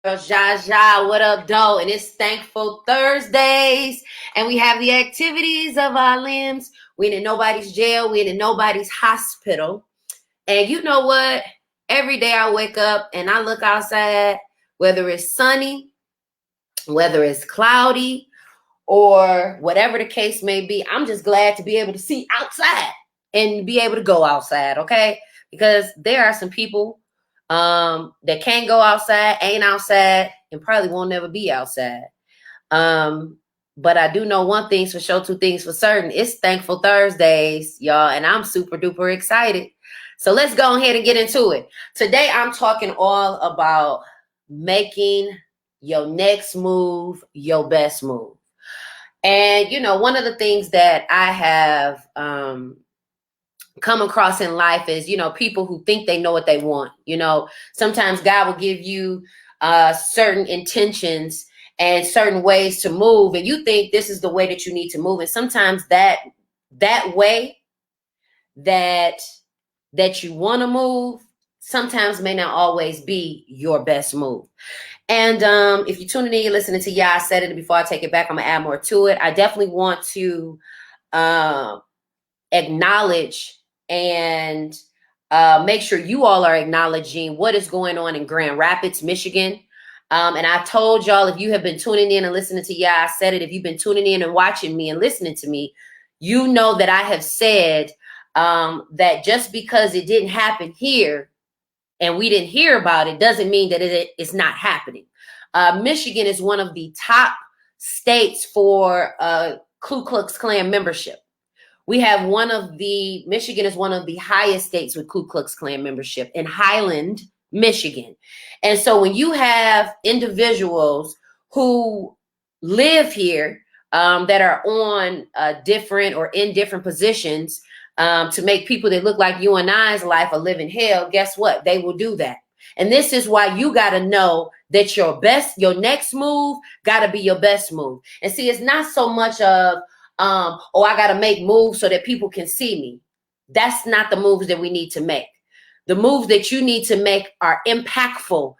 Zsa Zsa, what up, doe? And it's Thankful Thursdays, and we have the activities of our limbs. We ain't in nobody's jail, we ain't in nobody's hospital. And you know what? Every day I wake up and I look outside, whether it's sunny, whether it's cloudy, or whatever the case may be, I'm just glad to be able to see outside and be able to go outside, okay? Because there are some people that can't go outside, ain't outside, and probably won't never be outside. But I do know one thing's for sure, two things for certain. It's Thankful Thursdays, y'all, and I'm super duper excited. So let's go ahead and get into it. Today, I'm talking all about making your next move your best move. And, you know, one of the things that I have come across in life is, you know, people who think they know what they want. You know, sometimes God will give you certain intentions and certain ways to move, and you think this is the way that you need to move. And sometimes that way that you want to move sometimes may not always be your best move. And if you're tuning in, you're listening to I said it. Before I take it back, I'm going to add more to it. I definitely want to acknowledge and make sure you all are acknowledging what is going on in Grand Rapids, Michigan. And I told y'all, if you have been tuning in and listening to I said it, if you've been tuning in and watching me and listening to me, you know that I have said that just because it didn't happen here, and we didn't hear about it, doesn't mean that it's not happening. Michigan is one of the top states for Ku Klux Klan membership. Michigan is one of the highest states with Ku Klux Klan membership in Highland, Michigan. And so when you have individuals who live here that are on different or in different positions, to make people that look like you and I's life a living hell, guess what? They will do that. And this is why you got to know that your next move got to be your best move. And see, it's not so much of, I got to make moves so that people can see me. That's not the moves that we need to make. The moves that you need to make are impactful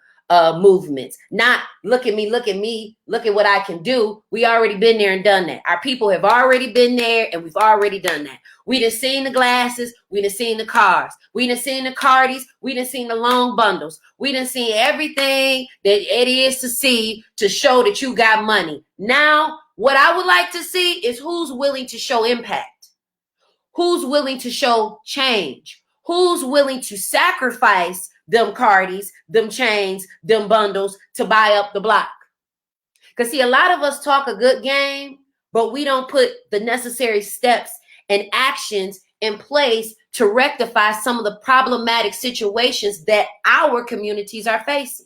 movements. Not look at me, look at what I can do. We already been there and done that. Our people have already been there and we've already done that. We done seen the glasses, we done seen the cars, we done seen the cardies, we done seen the long bundles, we done seen everything that it is to see to show that you got money. Now, what I would like to see is who's willing to show impact, who's willing to show change, who's willing to sacrifice them cardies, them chains, them bundles to buy up the block. Because see, a lot of us talk a good game, but we don't put the necessary steps and actions in place to rectify some of the problematic situations that our communities are facing.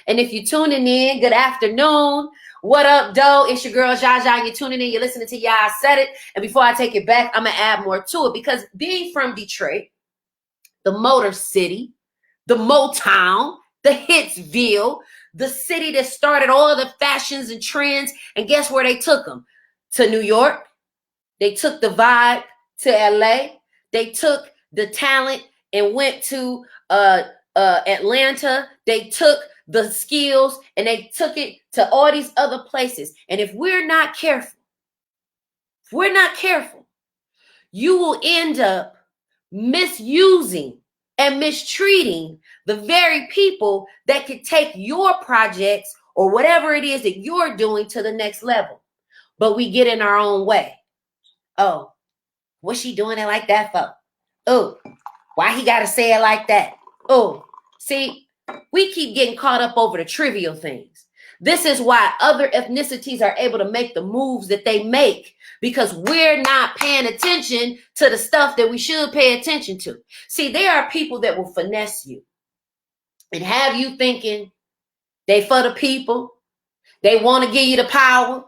And if you're tuning in, good afternoon. What up, doe? It's your girl, Zsa Zsa. You're tuning in, you're listening to I Said It. And before I take it back, I'm going to add more to it, because being from Detroit, the Motor City, the Motown, the Hitsville, the city that started all the fashions and trends, and guess where they took them? To New York. They took the vibe to LA. They took the talent and went to Atlanta. They took the skills and they took it to all these other places. And if we're not careful, you will end up misusing and mistreating the very people that could take your projects or whatever it is that you're doing to the next level. But we get in our own way. Oh, what's she doing it like that for? Oh, why he got to say it like that? Oh, see, we keep getting caught up over the trivial things. This is why other ethnicities are able to make the moves that they make, because we're not paying attention to the stuff that we should pay attention to. See, there are people that will finesse you and have you thinking they for the people. They want to give you the power.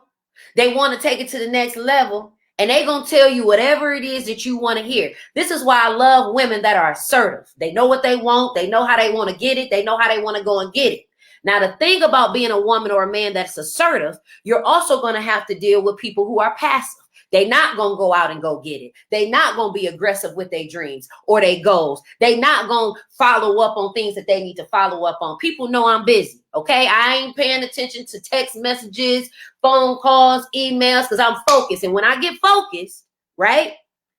They want to take it to the next level. And they're going to tell you whatever it is that you want to hear. This is why I love women that are assertive. They know what they want. They know how they want to get it. They know how they want to go and get it. Now, the thing about being a woman or a man that's assertive, you're also going to have to deal with people who are passive. They not going to go out and go get it. They not going to be aggressive with their dreams or their goals. They not going to follow up on things that they need to follow up on. People know I'm busy, okay? I ain't paying attention to text messages, phone calls, emails, because I'm focused. And when I get focused, right?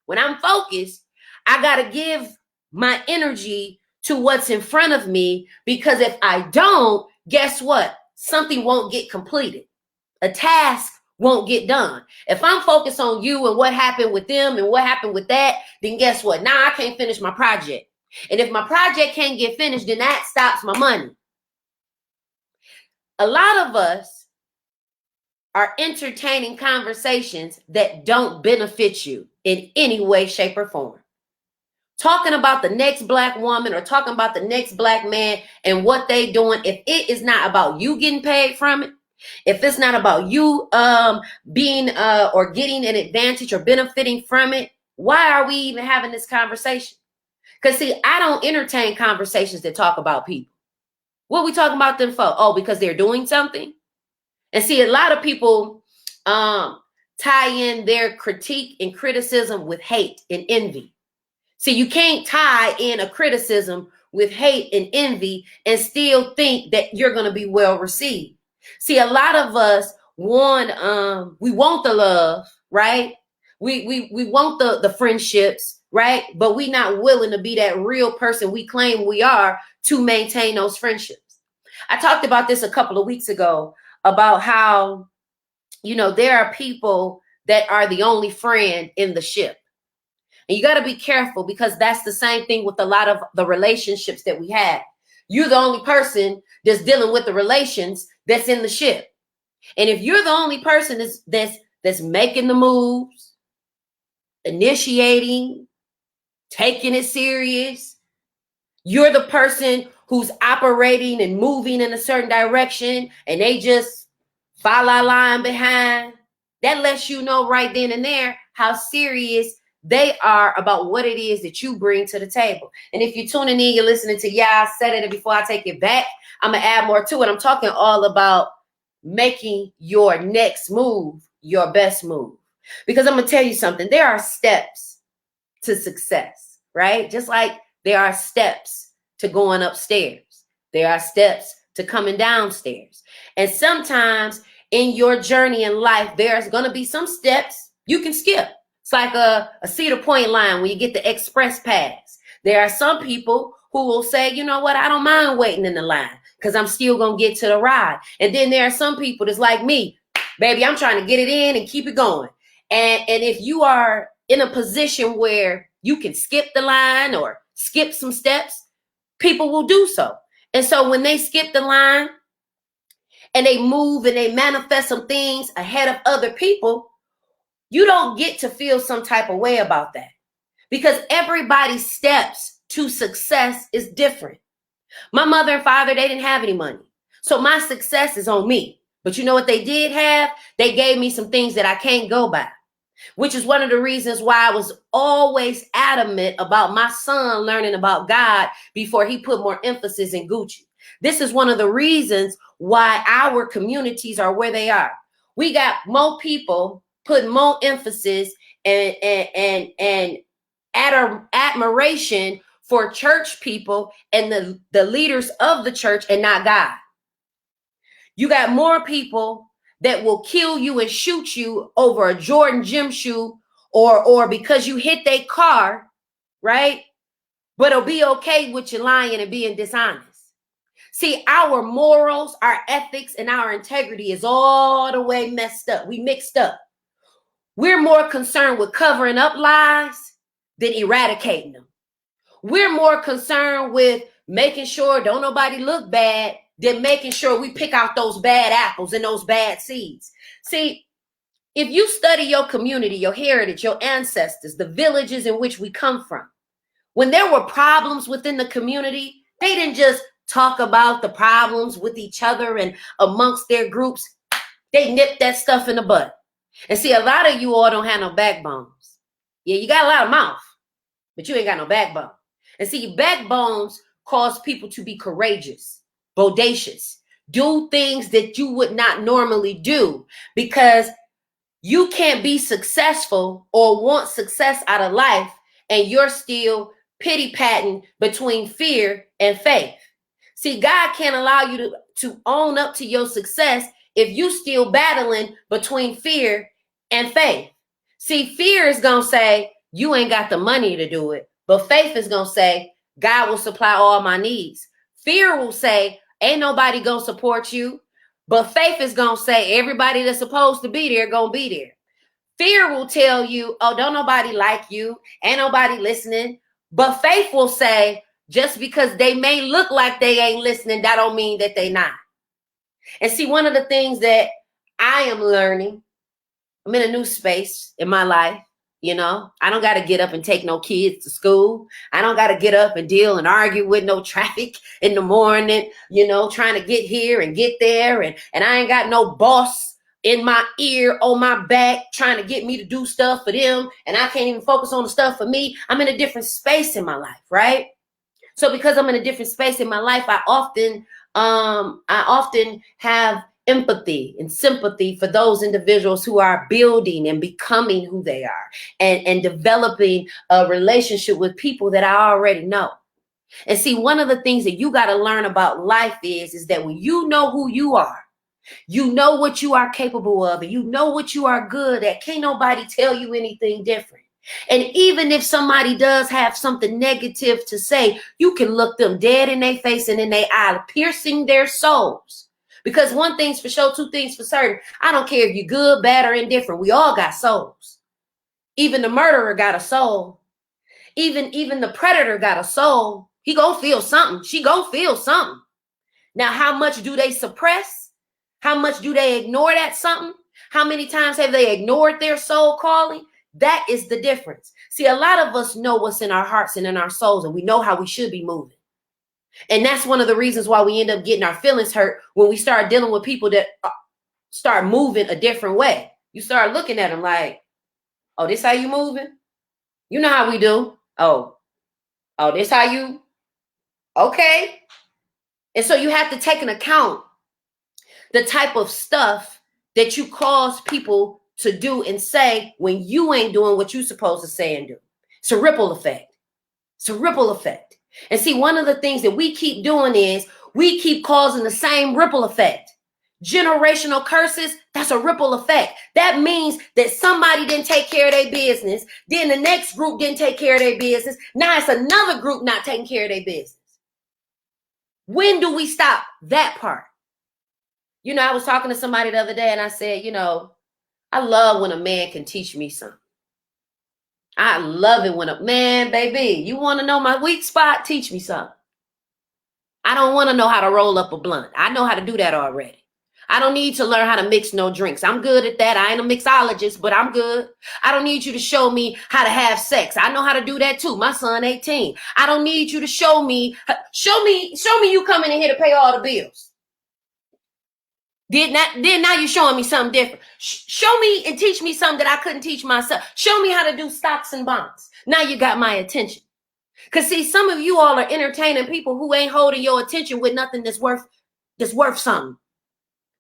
When I'm focused, I got to give my energy to what's in front of me, because if I don't, guess what? Something won't get completed. A task won't get done. If I'm focused on you and what happened with them and what happened with that, then guess what? Now I can't finish my project. And if my project can't get finished, then that stops my money. A lot of us are entertaining conversations that don't benefit you in any way, shape, or form. Talking about the next Black woman or talking about the next Black man and what they doing, if it is not about you getting paid from it, if it's not about you being or getting an advantage or benefiting from it, why are we even having this conversation? Because see, I don't entertain conversations that talk about people. What are we talking about them for? Oh, because they're doing something? And see, a lot of people tie in their critique and criticism with hate and envy. See, you can't tie in a criticism with hate and envy and still think that you're going to be well received. See, a lot of us want, we want the love, right? We want the friendships, right? But we're not willing to be that real person we claim we are to maintain those friendships. I talked about this a couple of weeks ago about how, you know, there are people that are the only friend in the ship. And you got to be careful, because that's the same thing with a lot of the relationships that we have. You're the only person that's dealing with the relations that's in the ship. And if you're the only person that's making the moves, initiating, taking it serious, you're the person who's operating and moving in a certain direction, and they just follow line behind, that lets you know right then and there how serious they are about what it is that you bring to the table. And if you're tuning in, you're listening to, yeah, I said it, and before I take it back, I'm going to add more to it. I'm talking all about making your next move your best move. Because I'm going to tell you something. There are steps to success, right? Just like there are steps to going upstairs. There are steps to coming downstairs. And sometimes in your journey in life, there's going to be some steps you can skip. It's like a Cedar Point line when you get the express pass. There are some people who will say, you know what, I don't mind waiting in the line because I'm still going to get to the ride. And then there are some people that's like me, baby, I'm trying to get it in and keep it going. And if you are in a position where you can skip the line or skip some steps, people will do so. And so when they skip the line and they move and they manifest some things ahead of other people, you don't get to feel some type of way about that, because everybody's steps to success is different. My mother and father, they didn't have any money. So my success is on me. But you know what they did have? They gave me some things that I can't go by, which is one of the reasons why I was always adamant about my son learning about God before he put more emphasis in Gucci. This is one of the reasons why our communities are where they are. We got more people putting more emphasis and admiration for church people and the leaders of the church and not God. You got more people that will kill you and shoot you over a Jordan gym shoe or because you hit their car, right? But it'll be okay with you lying and being dishonest. See, our morals, our ethics, and our integrity is all the way messed up. We mixed up. We're more concerned with covering up lies than eradicating them. We're more concerned with making sure don't nobody look bad than making sure we pick out those bad apples and those bad seeds. See, if you study your community, your heritage, your ancestors, the villages in which we come from, when there were problems within the community, they didn't just talk about the problems with each other and amongst their groups. They nipped that stuff in the bud. And see, a lot of you all don't have no backbones. Yeah, you got a lot of mouth, but you ain't got no backbone. And see, backbones cause people to be courageous, bodacious, do things that you would not normally do because You can't be successful or want success out of life and you're still pity-patting between fear and faith. See, God can't allow you to own up to your success if you still battling between fear and faith. See, fear is going to say, you ain't got the money to do it. But faith is going to say, God will supply all my needs. Fear will say, ain't nobody going to support you. But faith is going to say, everybody that's supposed to be there going to be there. Fear will tell you, oh, don't nobody like you. Ain't nobody listening. But faith will say, just because they may look like they ain't listening, that don't mean that they not. And see, one of the things that I am learning, I'm in a new space in my life. You know, I don't got to get up and take no kids to school. I don't got to get up and deal and argue with no traffic in the morning, you know, trying to get here and get there. And I ain't got no boss in my ear, on my back, trying to get me to do stuff for them. And I can't even focus on the stuff for me. I'm in a different space in my life, right? So because I'm in a different space in my life, I often have empathy and sympathy for those individuals who are building and becoming who they are and developing a relationship with people that I already know. And see, one of the things that you got to learn about life is that when you know who you are, you know what you are capable of, and you know what you are good at, can't nobody tell you anything different. And even if somebody does have something negative to say, you can look them dead in their face and in their eye, piercing their souls. Because one thing's for sure, two things for certain. I don't care if you're good, bad, or indifferent. We all got souls. Even the murderer got a soul. Even the predator got a soul. He gonna feel something. She gonna feel something. Now, how much do they suppress? How much do they ignore that something? How many times have they ignored their soul calling? That is the difference. See, a lot of us know what's in our hearts and in our souls, and we know how we should be moving. And that's one of the reasons why we end up getting our feelings hurt when we start dealing with people that start moving a different way. You start looking at them like, oh, this how you moving? You know how we do. Oh, this how you, okay. And so you have to take into account the type of stuff that you cause people to do and say when you ain't doing what you're supposed to say and do. It's a ripple effect. It's a ripple effect. And see, one of the things that we keep doing is we keep causing the same ripple effect. Generational curses, that's a ripple effect. That means that somebody didn't take care of their business. Then the next group didn't take care of their business. Now it's another group not taking care of their business. When do we stop that part? You know, I was talking to somebody the other day and I said, you know, I love when a man can teach me something. I love it when a man, baby, you want to know my weak spot? Teach me something. I don't want to know how to roll up a blunt. I know how to do that already. I don't need to learn how to mix no drinks. I'm good at that. I ain't a mixologist, but I'm good. I don't need you to show me how to have sex. I know how to do that too. My son 18. I don't need you to show me you coming in here to pay all the bills. Then now you're showing me something different. Show me and teach me something that I couldn't teach myself. Show me how to do stocks and bonds. Now you got my attention. Because see, some of you all are entertaining people who ain't holding your attention with nothing that's worth something.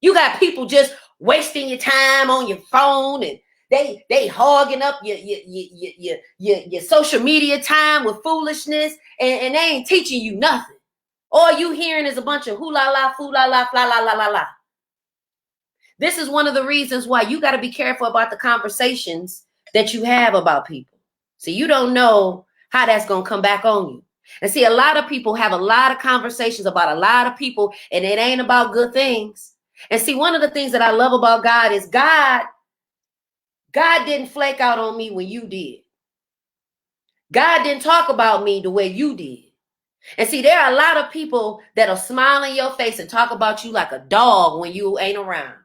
You got people just wasting your time on your phone, and they hogging up your social media time with foolishness, and they ain't teaching you nothing. All you hearing is a bunch of hoo-la-la, foo-la-la, fla-la-la-la-la. This is one of the reasons why you got to be careful about the conversations that you have about people. See, you don't know how that's going to come back on you. And see, a lot of people have a lot of conversations about a lot of people, and it ain't about good things. And see, one of the things that I love about God is God didn't flake out on me when you did. God didn't talk about me the way you did. And see, there are a lot of people that'll smile in your face and talk about you like a dog when you ain't around.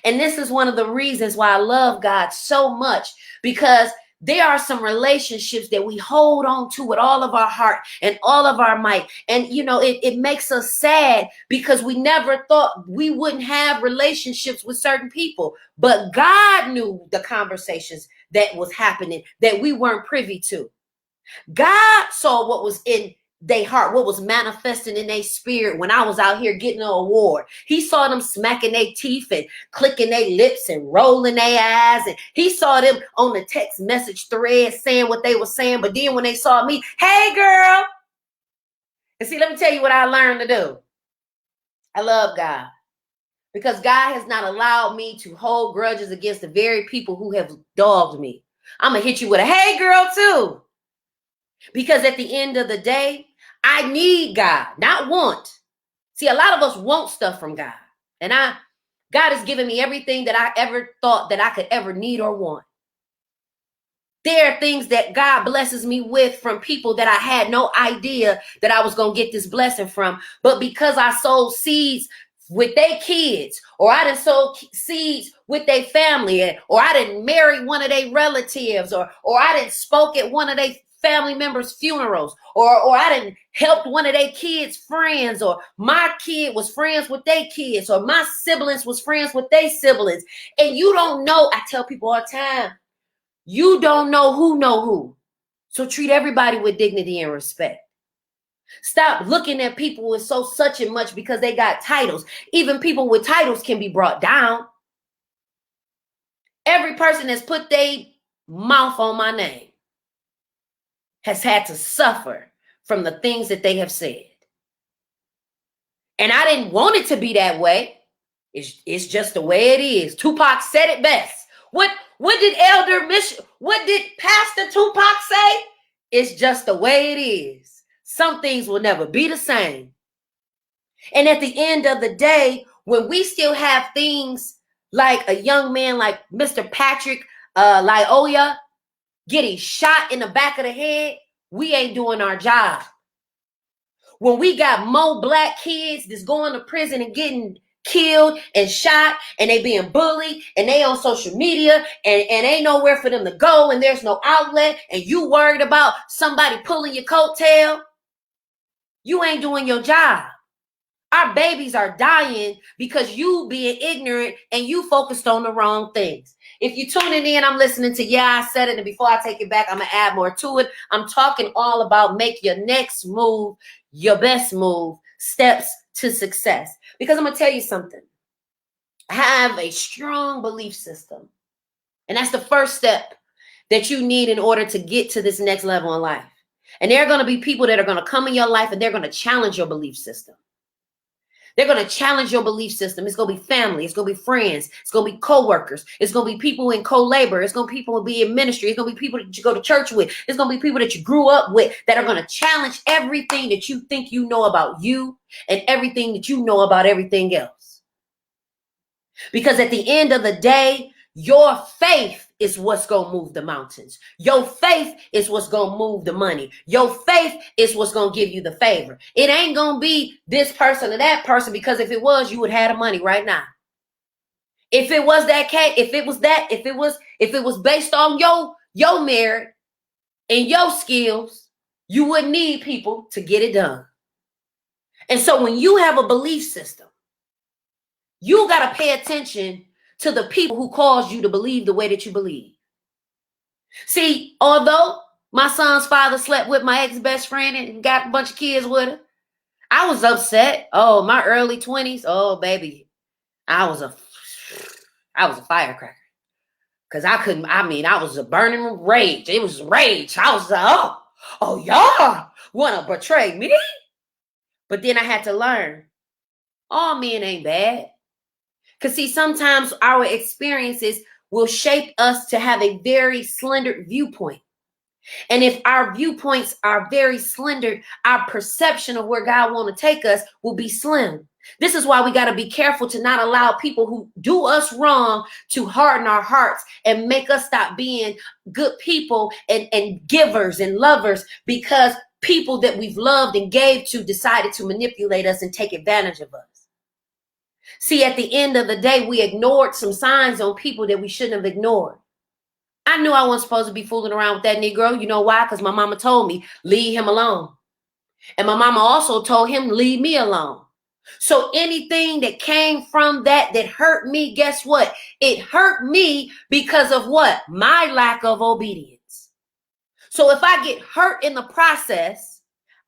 And this is one of the reasons why I love God so much, because there are some relationships that we hold on to with all of our heart and all of our might. And, you know, it makes us sad because we never thought we wouldn't have relationships with certain people. But God knew the conversations that was happening that we weren't privy to. God saw what was in they heart, what was manifesting in their spirit when I was out here getting an award. He saw them smacking their teeth and clicking their lips and rolling their eyes. And he saw them on the text message thread saying what they were saying. But then when they saw me, hey, girl. And see, let me tell you what I learned to do. I love God. Because God has not allowed me to hold grudges against the very people who have dogged me. I'm going to hit you with a hey, girl, too. Because at the end of the day, I need God, not want. See, a lot of us want stuff from God. And God has given me everything that I ever thought that I could ever need or want. There are things that God blesses me with from people that I had no idea that I was going to get this blessing from. But because I sowed seeds with their kids, or I done sowed seeds with their family, or I didn't marry one of their relatives, or I didn't spoke at one of their family members' funerals, or I didn't helped one of their kids' friends, or my kid was friends with their kids, or my siblings was friends with their siblings. And you don't know, I tell people all the time, you don't know who. So treat everybody with dignity and respect. Stop looking at people with so such and much because they got titles. Even people with titles can be brought down. Every person that's put their mouth on my name has had to suffer from the things that they have said. And I didn't want it to be that way. It's just the way it is. Tupac said it best. What did what did Pastor Tupac say? It's just the way it is. Some things will never be the same. And at the end of the day, when we still have things like a young man like Mr. Patrick Lyoya getting shot in the back of the head, we ain't doing our job. When we got more black kids that's going to prison and getting killed and shot, and they being bullied, and they on social media, and ain't nowhere for them to go, and there's no outlet, and you worried about somebody pulling your coattail, you ain't doing your job. Our babies are dying because you being ignorant and you focused on the wrong things. If you're tuning in, I'm listening to Yeah, I Said It. And before I take it back, I'm going to add more to it. I'm talking all about make your next move your best move, steps to success. Because I'm going to tell you something. I have a strong belief system. And that's the first step that you need in order to get to this next level in life. And there are going to be people that are going to come in your life and they're going to challenge your belief system. They're going to challenge your belief system. It's going to be family. It's going to be friends. It's going to be coworkers. It's going to be people in co-labor. It's going to be people who be in ministry. It's going to be people that you go to church with. It's going to be people that you grew up with that are going to challenge everything that you think you know about you and everything that you know about everything else. Because at the end of the day, your faith is what's going to move the mountains. Your faith is what's going to move the money. Your faith is what's going to give you the favor. It ain't going to be this person or that person, because if it was, you would have the money right now. If it was that case, if it was based on your merit and your skills, you wouldn't need people to get it done. And so when you have a belief system, you got to pay attention to the people who caused you to believe the way that you believe. See, although my son's father slept with my ex-best friend and got a bunch of kids with her, I was upset. Oh, my early 20s. Oh, baby. I was a firecracker. Because I was a burning rage. It was rage. I was like, oh, y'all want to betray me? But then I had to learn, all men ain't bad. Because see, sometimes our experiences will shape us to have a very slender viewpoint. And if our viewpoints are very slender, our perception of where God wants to take us will be slim. This is why we got to be careful to not allow people who do us wrong to harden our hearts and make us stop being good people and givers and lovers, because people that we've loved and gave to decided to manipulate us and take advantage of us. See, at the end of the day, we ignored some signs on people that we shouldn't have ignored. I knew I wasn't supposed to be fooling around with that Negro. You know why? Because my mama told me, leave him alone. And my mama also told him, leave me alone. So anything that came from that hurt me, guess what? It hurt me because of what? My lack of obedience. So if I get hurt in the process,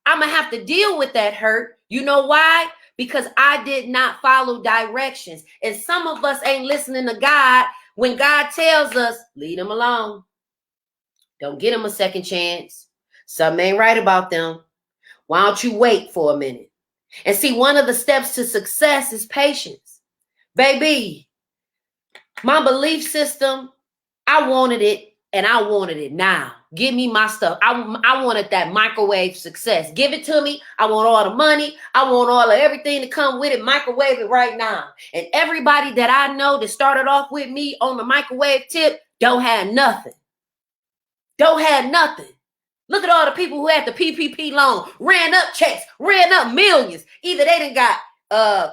I'm going to have to deal with that hurt. You know why? Because I did not follow directions. And some of us ain't listening to God when God tells us, leave them alone. Don't get them a second chance. Something ain't right about them. Why don't you wait for a minute? And see, one of the steps to success is patience. Baby, my belief system, I wanted it and I wanted it now. Give me my stuff. I wanted that microwave success. Give it to me. I want all the money. I want all of everything to come with it. Microwave it right now. And everybody that I know that started off with me on the microwave tip don't have nothing. Don't have nothing. Look at all the people who had the PPP loan, ran up checks, ran up millions. Either they done got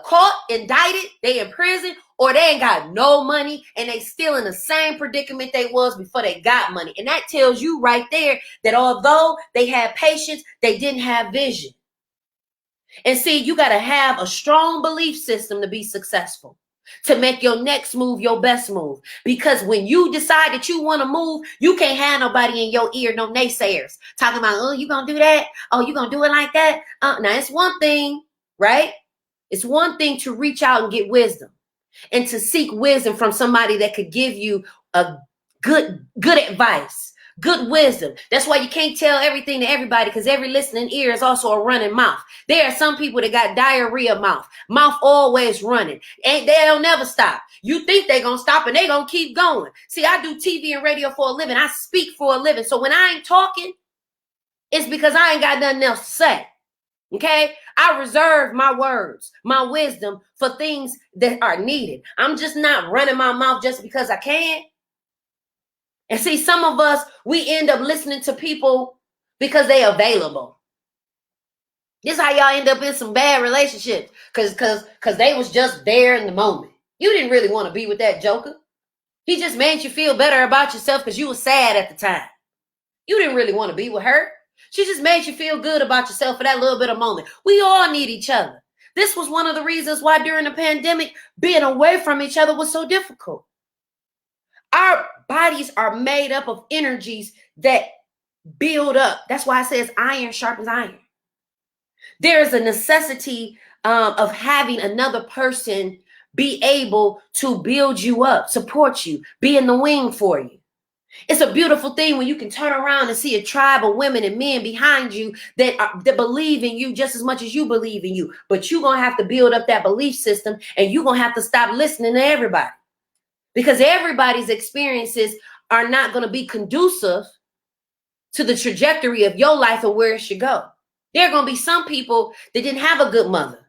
caught, indicted, they in prison, or they ain't got no money and they still in the same predicament they was before they got money. And that tells you right there that although they had patience, they didn't have vision. And see, you got to have a strong belief system to be successful, to make your next move your best move. Because when you decide that you want to move, you can't have nobody in your ear, no naysayers, talking about, oh, you going to do that? Oh, you going to do it like that? Now, it's one thing, right? It's one thing to reach out and get wisdom and to seek wisdom from somebody that could give you a good advice, good wisdom. That's why you can't tell everything to everybody, because every listening ear is also a running mouth. There are some people that got diarrhea mouth always running. And they'll never stop. You think they're going to stop and they're going to keep going. See, I do TV and radio for a living. I speak for a living. So when I ain't talking, it's because I ain't got nothing else to say. Okay? I reserve my words, my wisdom for things that are needed. I'm just not running my mouth just because I can. And see, some of us, we end up listening to people because they available. This is how y'all end up in some bad relationships, because they was just there in the moment. You didn't really want to be with that joker. He just made you feel better about yourself because you were sad at the time. You didn't really want to be with her. She just made you feel good about yourself for that little bit of moment. We all need each other. This was one of the reasons why during the pandemic, being away from each other was so difficult. Our bodies are made up of energies that build up. That's why it says iron sharpens iron. There is a necessity of having another person be able to build you up, support you, be in the wing for you. It's a beautiful thing when you can turn around and see a tribe of women and men behind you that believe in you just as much as you believe in you. But you're going to have to build up that belief system, and you're going to have to stop listening to everybody, because everybody's experiences are not going to be conducive to the trajectory of your life and where it should go. There are going to be some people that didn't have a good mother.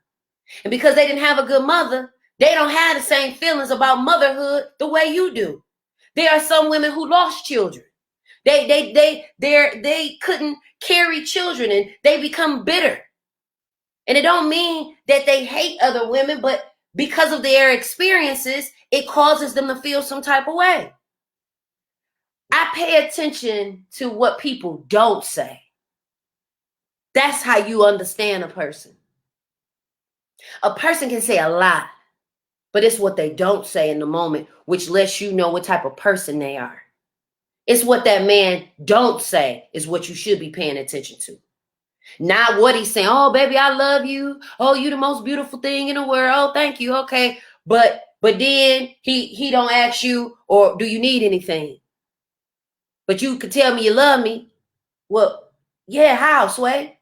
And because they didn't have a good mother, they don't have the same feelings about motherhood the way you do. There are some women who lost children. They couldn't carry children and they become bitter. And it don't mean that they hate other women, but because of their experiences, it causes them to feel some type of way. I pay attention to what people don't say. That's how you understand a person. A person can say a lot, but it's what they don't say in the moment, which lets you know what type of person they are. It's what that man don't say is what you should be paying attention to. Not what he's saying. Oh, baby, I love you. Oh, you the most beautiful thing in the world. Oh, thank you. Okay. But then he don't ask you, or do you need anything? But you could tell me you love me. Well, yeah, how, Sway?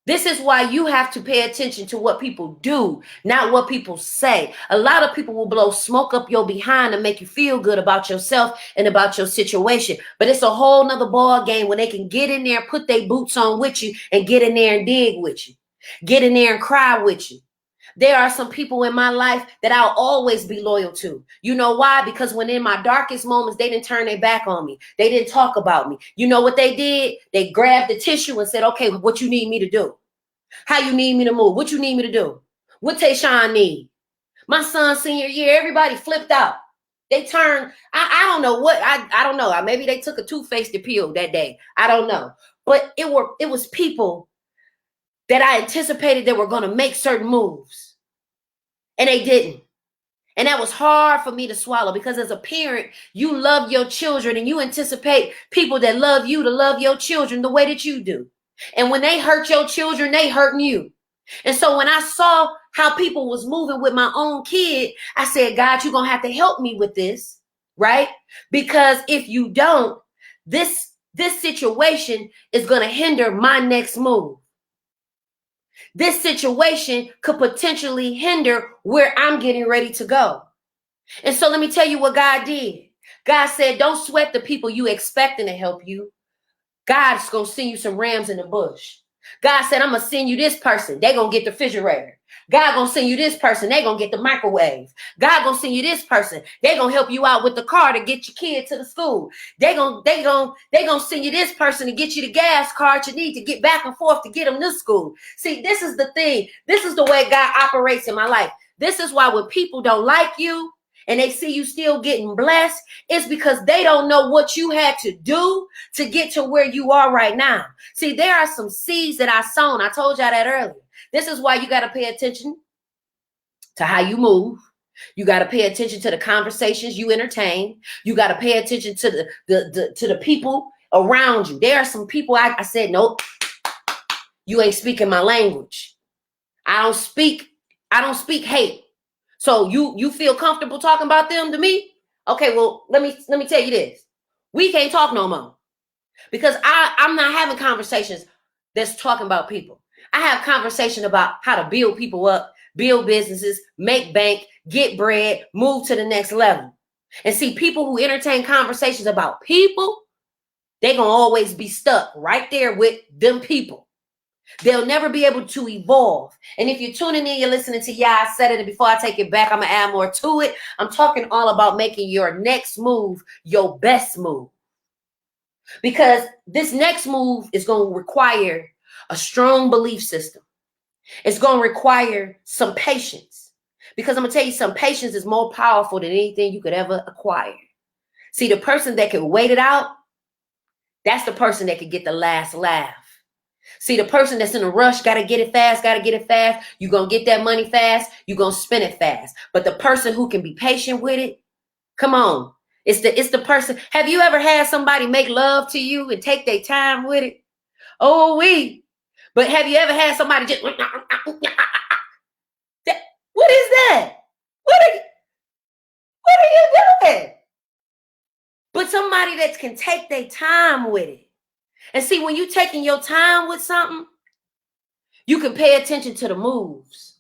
This is why you have to pay attention to what people do, not what people say. A lot of people will blow smoke up your behind to make you feel good about yourself and about your situation. But it's a whole nother ball game when they can get in there, put their boots on with you, and get in there and dig with you. Get in there and cry with you. There are some people in my life that I'll always be loyal to. You know why? Because when in my darkest moments, they didn't turn their back on me. They didn't talk about me. You know what they did? They grabbed the tissue and said, okay, what you need me to do? How you need me to move? What you need me to do? What Tayshawn need? My son's senior year, everybody flipped out. They turned, I don't know what, I don't know. Maybe they took a two-faced appeal that day. I don't know. But it was people that I anticipated that were going to make certain moves. And they didn't. And that was hard for me to swallow, because as a parent, you love your children and you anticipate people that love you to love your children the way that you do. And when they hurt your children, they hurting you. And so when I saw how people was moving with my own kid, I said, God, you're going to have to help me with this, right? Because if you don't, this situation is going to hinder my next move. This situation could potentially hinder where I'm getting ready to go. And so let me tell you what God did. God said, don't sweat the people you expecting to help you. God's going to send you some rams in the bush. God said, I'm going to send you this person. They're going to get the refrigerator. God going to send you this person. They're going to get the microwave. God going to send you this person. They're going to help you out with the car to get your kid to the school. They're going to send you this person to get you the gas card you need to get back and forth to get them to school. See, this is the thing. This is the way God operates in my life. This is why when people don't like you, and they see you still getting blessed, it's because they don't know what you had to do to get to where you are right now. See, there are some seeds that I sown. I told y'all that earlier. This is why you got to pay attention to how you move. You got to pay attention to the conversations you entertain. You got to pay attention to the people around you. There are some people I said, nope, you ain't speaking my language. I don't speak hate. So you feel comfortable talking about them to me? Okay, well, let me tell you this. We can't talk no more. Because I'm not having conversations that's talking about people. I have conversation about how to build people up, build businesses, make bank, get bread, move to the next level. And see, people who entertain conversations about people, they're going to always be stuck right there with them people. They'll never be able to evolve. And if you're tuning in, you're listening to I Said It, and before I take it back, I'm going to add more to it. I'm talking all about making your next move your best move. Because this next move is going to require a strong belief system. It's going to require some patience. Because I'm going to tell you, some patience is more powerful than anything you could ever acquire. See, the person that can wait it out, that's the person that can get the last laugh. See, the person that's in a rush, got to get it fast. You're going to get that money fast. You're going to spend it fast. But the person who can be patient with it, come on. It's the person. Have you ever had somebody make love to you and take their time with it? Oh, But have you ever had somebody just, what is that? What are you doing? But somebody that can take their time with it. And see, when you're taking your time with something, you can pay attention to the moves.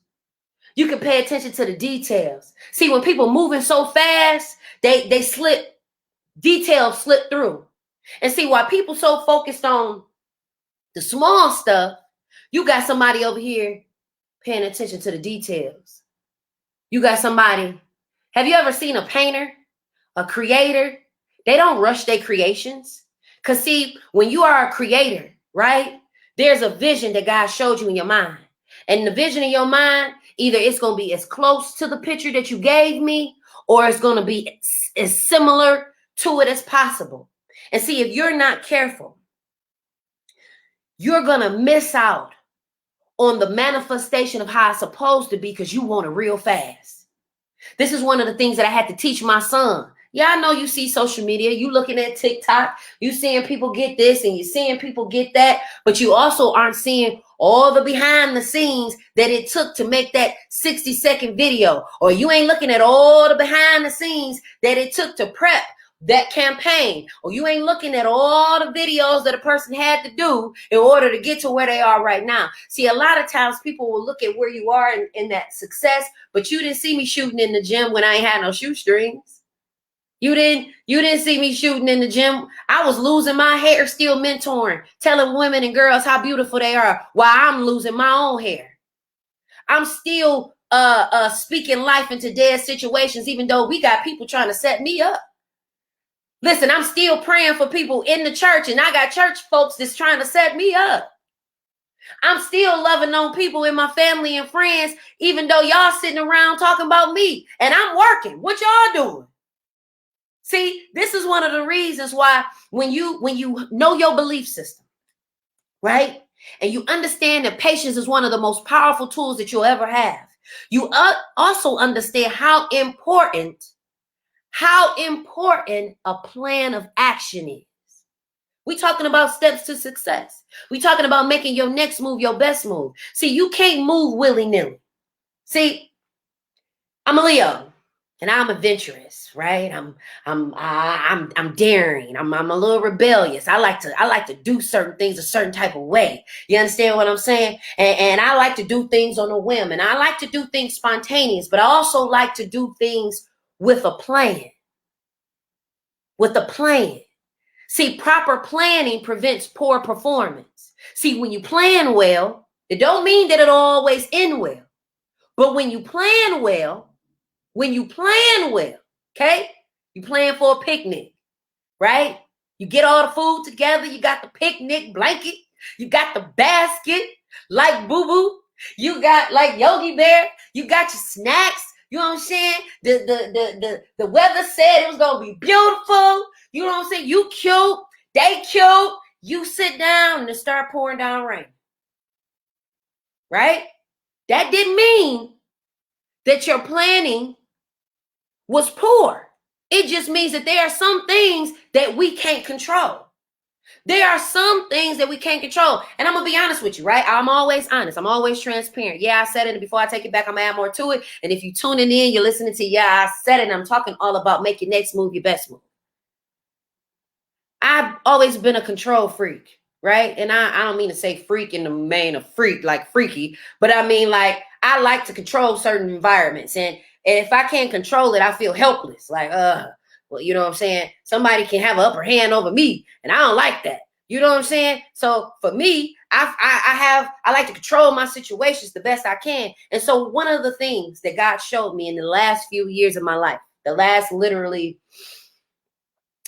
You can pay attention to the details. See, when people moving so fast, they slip, details slip through. And see, while people so focused on the small stuff, you got somebody over here paying attention to the details. You got somebody, have you ever seen a painter, a creator? They don't rush their creations. Because see, when you are a creator, right, there's a vision that God showed you in your mind. And the vision in your mind, either it's going to be as close to the picture that you gave me, or it's going to be as similar to it as possible. And see, if you're not careful, you're going to miss out on the manifestation of how it's supposed to be because you want it real fast. This is one of the things that I had to teach my son. Yeah, I know you see social media, you looking at TikTok, you seeing people get this and you seeing people get that, but you also aren't seeing all the behind the scenes that it took to make that 60-second video, or you ain't looking at all the behind the scenes that it took to prep that campaign, or you ain't looking at all the videos that a person had to do in order to get to where they are right now. See, a lot of times people will look at where you are in that success, but you didn't see me shooting in the gym when I ain't had no shoestrings. You didn't see me shooting in the gym. I was losing my hair, still mentoring, telling women and girls how beautiful they are while I'm losing my own hair. I'm still speaking life into dead situations, even though we got people trying to set me up. Listen, I'm still praying for people in the church, and I got church folks that's trying to set me up. I'm still loving on people in my family and friends, even though y'all sitting around talking about me, and I'm working. What y'all doing? See, this is one of the reasons why when you know your belief system, right? And you understand that patience is one of the most powerful tools that you'll ever have. You also understand how important a plan of action is. We talking about steps to success. We talking about making your next move your best move. See, you can't move willy-nilly. See, I'm a Leo, and I'm adventurous, right? I'm daring. I'm a little rebellious. I like to do certain things a certain type of way. You understand what I'm saying? And I like to do things on a whim, and I like to do things spontaneous, but I also like to do things with a plan. With a plan. See, proper planning prevents poor performance. See, when you plan well, it don't mean that it'll always end well. But when you plan well, okay? You plan for a picnic, right? You get all the food together. You got the picnic blanket. You got the basket like Boo Boo. You got like Yogi Bear. You got your snacks. You know what I'm saying? The weather said it was going to be beautiful. You know what I'm saying? You cute. They cute. You sit down and it start pouring down rain. Right? That didn't mean that your planning was poor. It just means that there are some things that we can't control. There are some things that we can't control. And I'm going to be honest with you, right? I'm always honest. I'm always transparent. Yeah, I said it. And before I take it back, I'm going to add more to it. And if you're tuning in, you're listening to, yeah, I said it. And I'm talking all about make your next move your best move. I've always been a control freak, right? And I don't mean to say freak in the main of freak, like freaky. But I mean, like, I like to control certain environments. And if I can't control it, I feel helpless. Like, well, you know what I'm saying? Somebody can have an upper hand over me, and I don't like that. You know what I'm saying? So for me, I like to control my situations the best I can. And so one of the things that God showed me in the last few years of my life, the last literally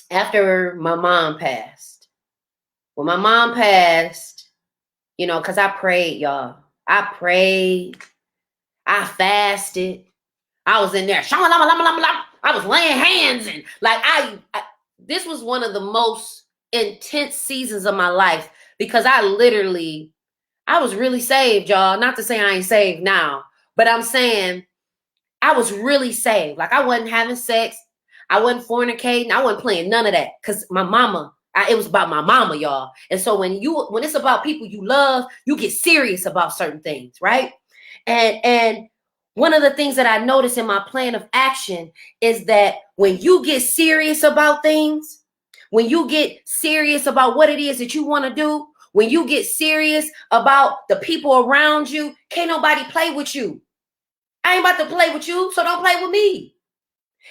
after my mom passed, when my mom passed, you know, because I prayed, y'all. I prayed. I fasted. I was in there. I was laying hands and like this was one of the most intense seasons of my life because I was really saved, y'all. Not to say I ain't saved now, but I'm saying I was really saved. Like I wasn't having sex. I wasn't fornicating. I wasn't playing none of that because my mama, it was about my mama, y'all. And so when it's about people you love, you get serious about certain things, right? And one of the things that I noticed in my plan of action is that when you get serious about things, when you get serious about what it is that you want to do, when you get serious about the people around you, can't nobody play with you. I ain't about to play with you, so don't play with me.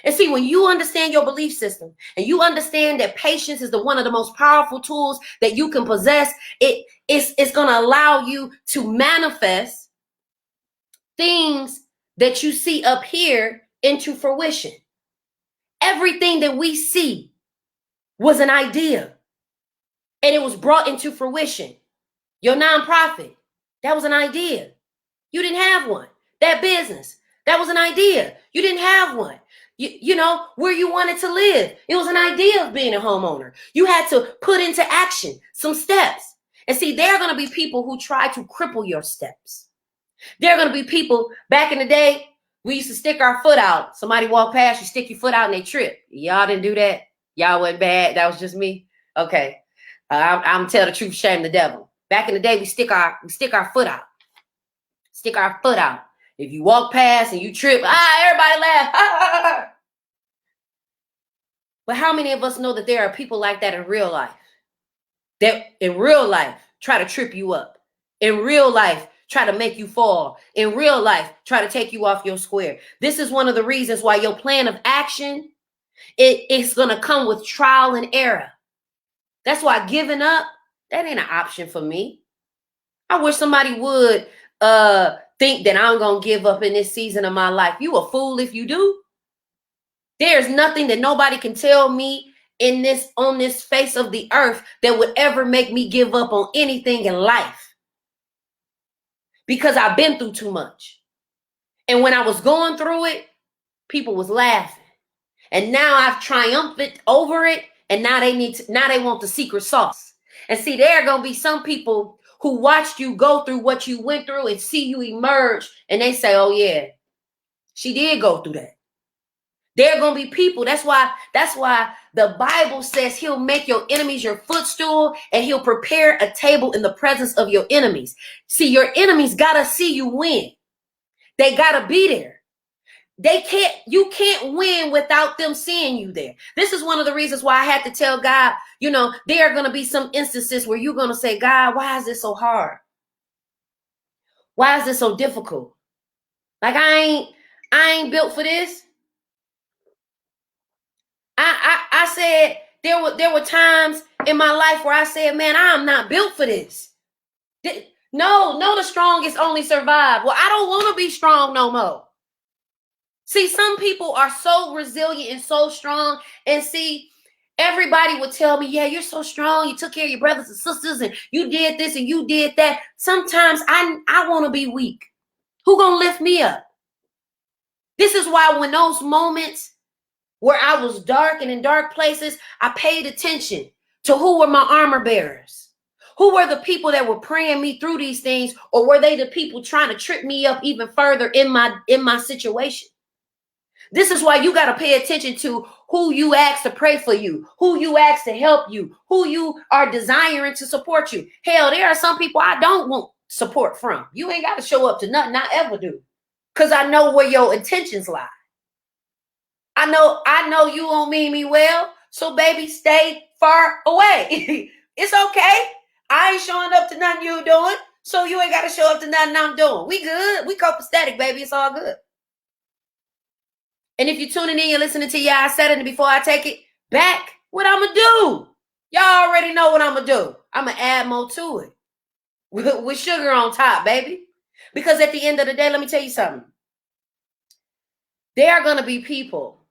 And see, when you understand your belief system and you understand that patience is one of the most powerful tools that you can possess, it's going to allow you to manifest things that you see up here into fruition. Everything that we see was an idea and it was brought into fruition. Your nonprofit, that was an idea. You didn't have one. That business, that was an idea. You didn't have one. You know, where you wanted to live. It was an idea of being a homeowner. You had to put into action some steps. And see, there are going to be people who try to cripple your steps. There are going to be people, back in the day, we used to stick our foot out. Somebody walk past, you stick your foot out and they trip. Y'all didn't do that? Y'all wasn't bad? That was just me? Okay. I'm tell the truth, shame the devil. Back in the day, we stick our foot out. Stick our foot out. If you walk past and you trip, everybody laugh. But how many of us know that there are people like that in real life? That in real life try to trip you up. In real life, try to make you fall. In real life, try to take you off your square. This is one of the reasons why your plan of action, it's going to come with trial and error. That's why giving up, that ain't an option for me. I wish somebody would think that I'm going to give up in this season of my life. You a fool if you do. There's nothing that nobody can tell me on this face of the earth that would ever make me give up on anything in life. Because I've been through too much. And when I was going through it, people was laughing. And now I've triumphed over it. And now they want the secret sauce. And see, there are going to be some people who watched you go through what you went through and see you emerge. And they say, oh yeah, she did go through that. There are going to be people. That's why the Bible says he'll make your enemies your footstool and he'll prepare a table in the presence of your enemies. See, your enemies got to see you win. They got to be there. You can't win without them seeing you there. This is one of the reasons why I had to tell God, there are going to be some instances where you're going to say, God, why is this so hard? Why is this so difficult? Like I ain't built for this. I said there were times in my life where I said, man, I am not built for this. No, the strongest only survive. Well, I don't want to be strong no more. See, some people are so resilient and so strong. And see, everybody would tell me, yeah, you're so strong. You took care of your brothers and sisters and you did this and you did that. Sometimes I want to be weak. Who gonna lift me up? This is why when those moments where I was dark and in dark places, I paid attention to who were my armor bearers. Who were the people that were praying me through these things, or were they the people trying to trip me up even further in my situation? This is why you got to pay attention to who you ask to pray for you, who you ask to help you, who you are desiring to support you. Hell, there are some people I don't want support from. You ain't got to show up to nothing I ever do, because I know where your intentions lie. I know you won't mean me well, so baby, stay far away. It's okay. I ain't showing up to nothing you doing, so you ain't got to show up to nothing I'm doing. We good. We copacetic, baby. It's all good. And if you're tuning in, you're listening to I said it, and before I take it back, what I'm going to do? Y'all already know what I'm going to do. I'm going to add more to it with sugar on top, baby. Because at the end of the day, let me tell you something. There are going to be people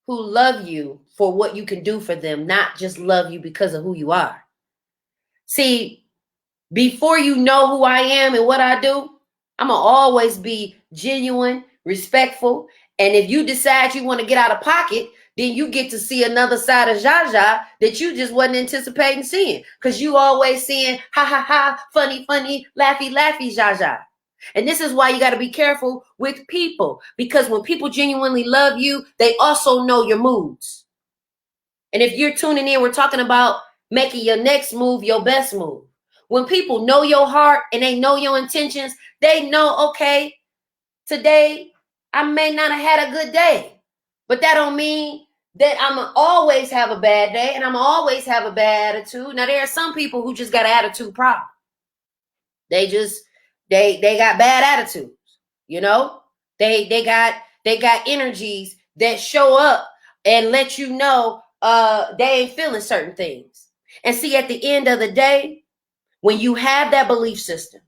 who love you for what you can do for them, not just love you because of who you are. See, before you know who I am and what I do, I'm going to always be genuine, respectful. And if you decide you want to get out of pocket, then you get to see another side of Zsa Zsa that you just wasn't anticipating seeing. Because you always seeing, ha, ha, ha, funny, funny, laughy, laughy, Zsa Zsa. And this is why you got to be careful with people. Because when people genuinely love you, they also know your moods. And if you're tuning in, we're talking about making your next move your best move. When people know your heart and they know your intentions, they know, okay, today I may not have had a good day. But that don't mean that I'm going to always have a bad day and I'm going to always have a bad attitude. Now, there are some people who just got an attitude problem. They got bad attitudes, They got energies that show up and let you know they ain't feeling certain things. And see, at the end of the day, when you have that belief system,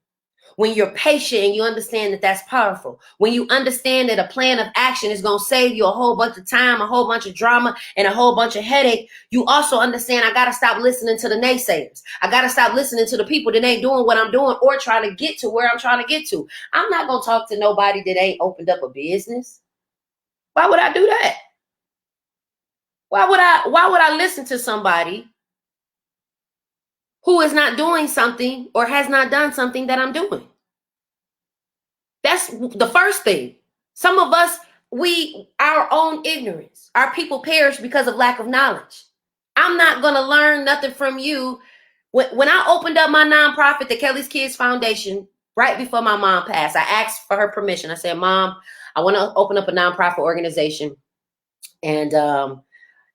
when you're patient and you understand that that's powerful, when you understand that a plan of action is going to save you a whole bunch of time, a whole bunch of drama, and a whole bunch of headache, you also understand I got to stop listening to the naysayers. I got to stop listening to the people that ain't doing what I'm doing or trying to get to where I'm trying to get to. I'm not going to talk to nobody that ain't opened up a business. Why would I do that? Why would I listen to somebody who is not doing something or has not done something that I'm doing? That's the first thing. Some of us, our own ignorance, our people perish because of lack of knowledge. I'm not going to learn nothing from you. When I opened up my nonprofit, the Kelly's Kids Foundation, right before my mom passed, I asked for her permission. I said, Mom, I want to open up a nonprofit organization. And,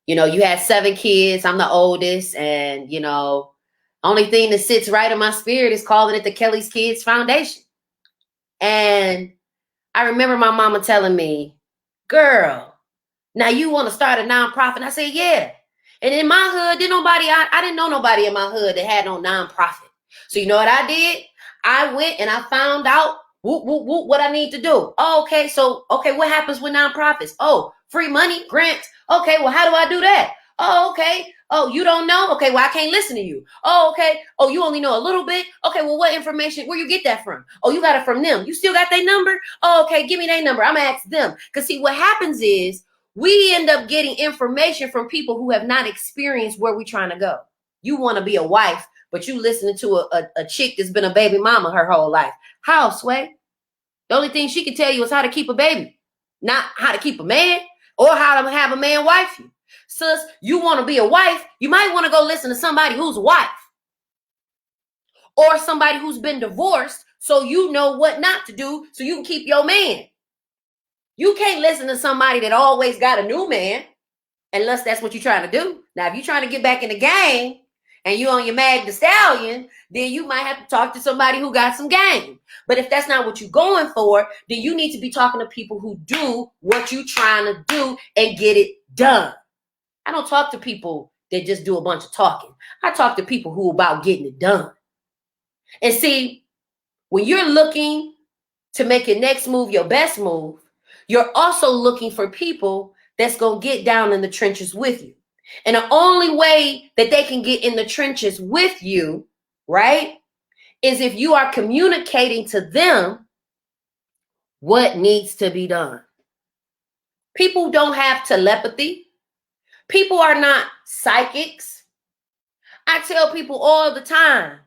you had 7 kids. I'm the oldest. And, only thing that sits right in my spirit is calling it the Kelly's Kids Foundation. And I remember my mama telling me, girl, now you want to start a nonprofit? And I said, yeah. And in my hood, I didn't know nobody in my hood that had no nonprofit. So you know what I did? I went and I found out what I need to do. Oh, okay. So, what happens with nonprofits? Oh, free money, grants. Okay, well, how do I do that? Oh, okay. Oh, you don't know? Okay, well, I can't listen to you. Oh, okay. Oh, you only know a little bit? Okay, well, what information? Where you get that from? Oh, you got it from them. You still got their number? Oh, okay, give me their number. I'm going to ask them. Because see, what happens is we end up getting information from people who have not experienced where we're trying to go. You want to be a wife, but you listening to a chick that's been a baby mama her whole life. How, Sway? The only thing she can tell you is how to keep a baby, not how to keep a man. or how to have a man wife you. Sis, you want to be a wife, you might want to go listen to somebody who's a wife or somebody who's been divorced so you know what not to do so you can keep your man. You can't listen to somebody that always got a new man unless that's what you're trying to do. Now, if you're trying to get back in the game and you on your Mag the Stallion, then you might have to talk to somebody who got some game. But if that's not what you're going for, then you need to be talking to people who do what you're trying to do and get it done. I don't talk to people that just do a bunch of talking. I talk to people who are about getting it done. And see, when you're looking to make your next move your best move, you're also looking for people that's going to get down in the trenches with you. And the only way that they can get in the trenches with you, right, is if you are communicating to them what needs to be done. People don't have telepathy. People are not psychics. I tell people all the time,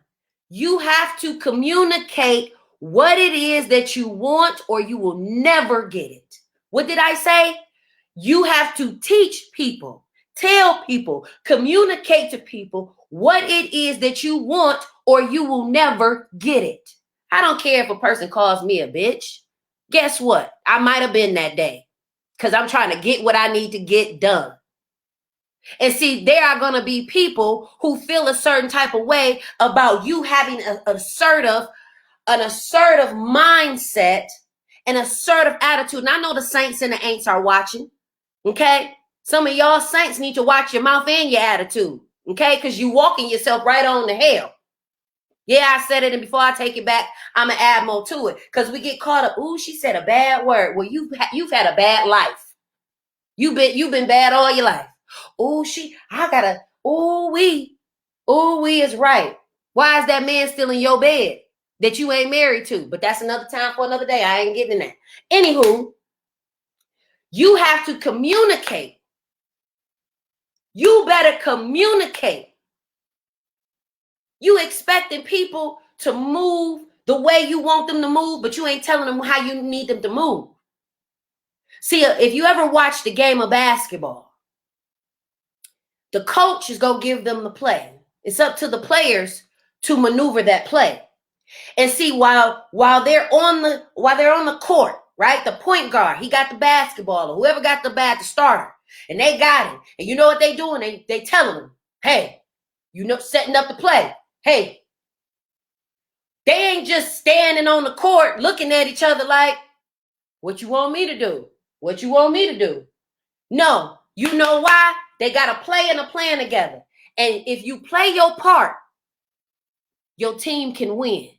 you have to communicate what it is that you want or you will never get it. What did I say? You have to teach people, tell people, communicate to people what it is that you want or you will never get it. I don't care if a person calls me a bitch. Guess what? I might have been that day because I'm trying to get what I need to get done. And see, there are going to be people who feel a certain type of way about you having an assertive mindset, an assertive attitude. And I know the saints and the ain'ts are watching. Okay? Some of y'all saints need to watch your mouth and your attitude. Okay? Because you walking yourself right on to hell. Yeah, I said it, and before I take it back, I'm going to add more to it. Because we get caught up. Ooh, she said a bad word. Well, you've had a bad life. You've been bad all your life. Ooh, we is right. Why is that man still in your bed that you ain't married to? But that's another time for another day. I ain't getting in that. Anywho, you have to communicate. You better communicate. You expecting people to move the way you want them to move, but you ain't telling them how you need them to move. See, if you ever watch the game of basketball, the coach is going to give them the play. It's up to the players to maneuver that play. And see, while they're on the court, right? The point guard, he got the basketball, or whoever got the starter, and they got it. And you know what they doing? They telling them, hey, setting up the play. Hey, they ain't just standing on the court looking at each other like, what you want me to do? What you want me to do? No, you know why? They got a play and a plan together. And if you play your part, your team can win.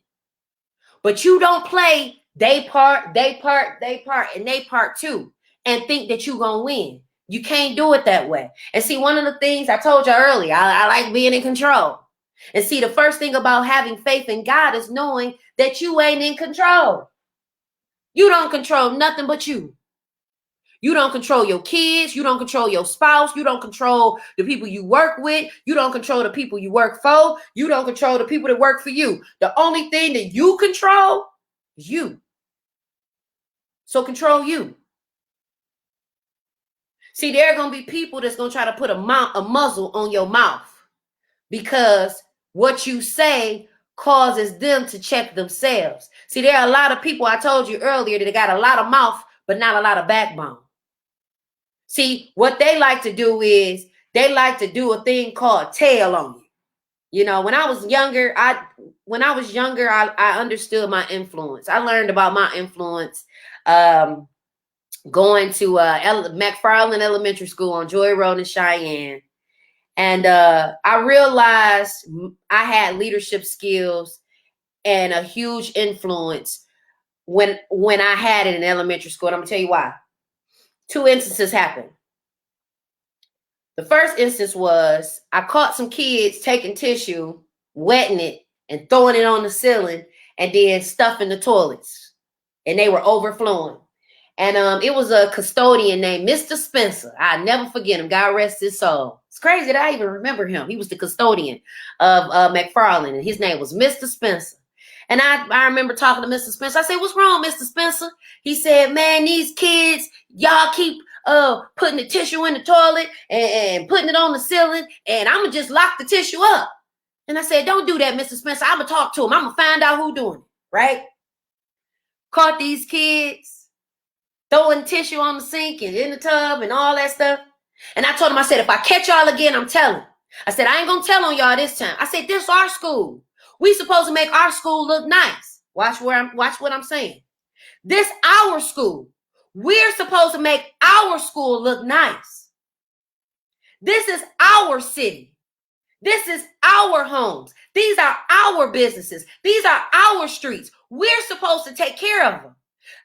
But you don't play they part, and they part too, and think that you're going to win. You can't do it that way. And see, one of the things I told you earlier, I like being in control. And see, the first thing about having faith in God is knowing that you ain't in control. You don't control nothing but you. You don't control your kids. You don't control your spouse. You don't control the people you work with. You don't control the people you work for. You don't control the people that work for you. The only thing that you control is you. So control you. See, there are going to be people that's going to try to put a muzzle on your mouth because what you say causes them to check themselves. See, there are a lot of people, I told you earlier, that got a lot of mouth, but not a lot of backbone. See, what they like to do is they like to do a thing called tail on you. You know, when I was younger, I understood my influence. I learned about my influence going to McFarland Elementary School on Joy Road in Cheyenne. And I realized I had leadership skills and a huge influence when I had it in elementary school. And I'm going to tell you why. 2 instances happened. The first instance was I caught some kids taking tissue, wetting it, and throwing it on the ceiling, and then stuffing the toilets. And they were overflowing. And it was a custodian named Mr. Spencer. I'll never forget him. God rest his soul. It's crazy that I even remember him. He was the custodian of McFarland, and his name was Mr. Spencer. And I remember talking to Mr. Spencer. I said, what's wrong, Mr. Spencer? He said, man, these kids, y'all keep putting the tissue in the toilet and putting it on the ceiling, and I'm going to just lock the tissue up. And I said, don't do that, Mr. Spencer. I'm going to talk to him. I'm going to find out who doing it, right? Caught these kids throwing tissue on the sink and in the tub and all that stuff. And I told him, I said, if I catch y'all again, I'm telling. I said, I ain't going to tell on y'all this time. I said, this is our school. We supposed to make our school look nice. Watch what I'm saying. This our school. We're supposed to make our school look nice. This is our city. This is our homes. These are our businesses. These are our streets. We're supposed to take care of them.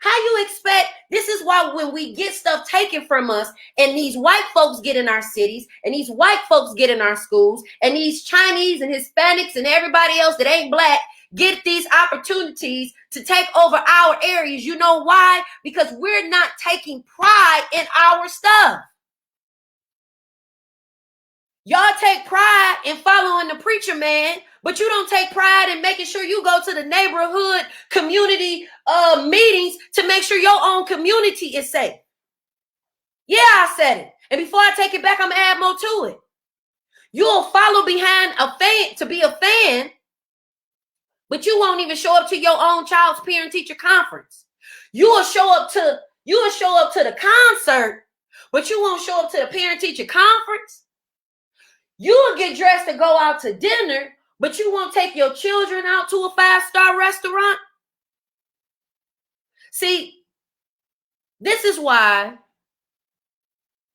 How you expect? This is why when we get stuff taken from us and these white folks get in our cities and these white folks get in our schools and these Chinese and Hispanics and everybody else that ain't black get these opportunities to take over our areas. You know why? Because we're not taking pride in our stuff. Y'all take pride in following the preacher man, but you don't take pride in making sure you go to the neighborhood community meetings to make sure your own community is safe. Yeah, I said it. And before I take it back, I'm going to add more to it. You'll follow behind a fan to be a fan, but you won't even show up to your own child's parent-teacher conference. You will show up to the concert, but you won't show up to the parent-teacher conference. You will get dressed to go out to dinner, but you won't take your children out to a 5-star restaurant. See, this is why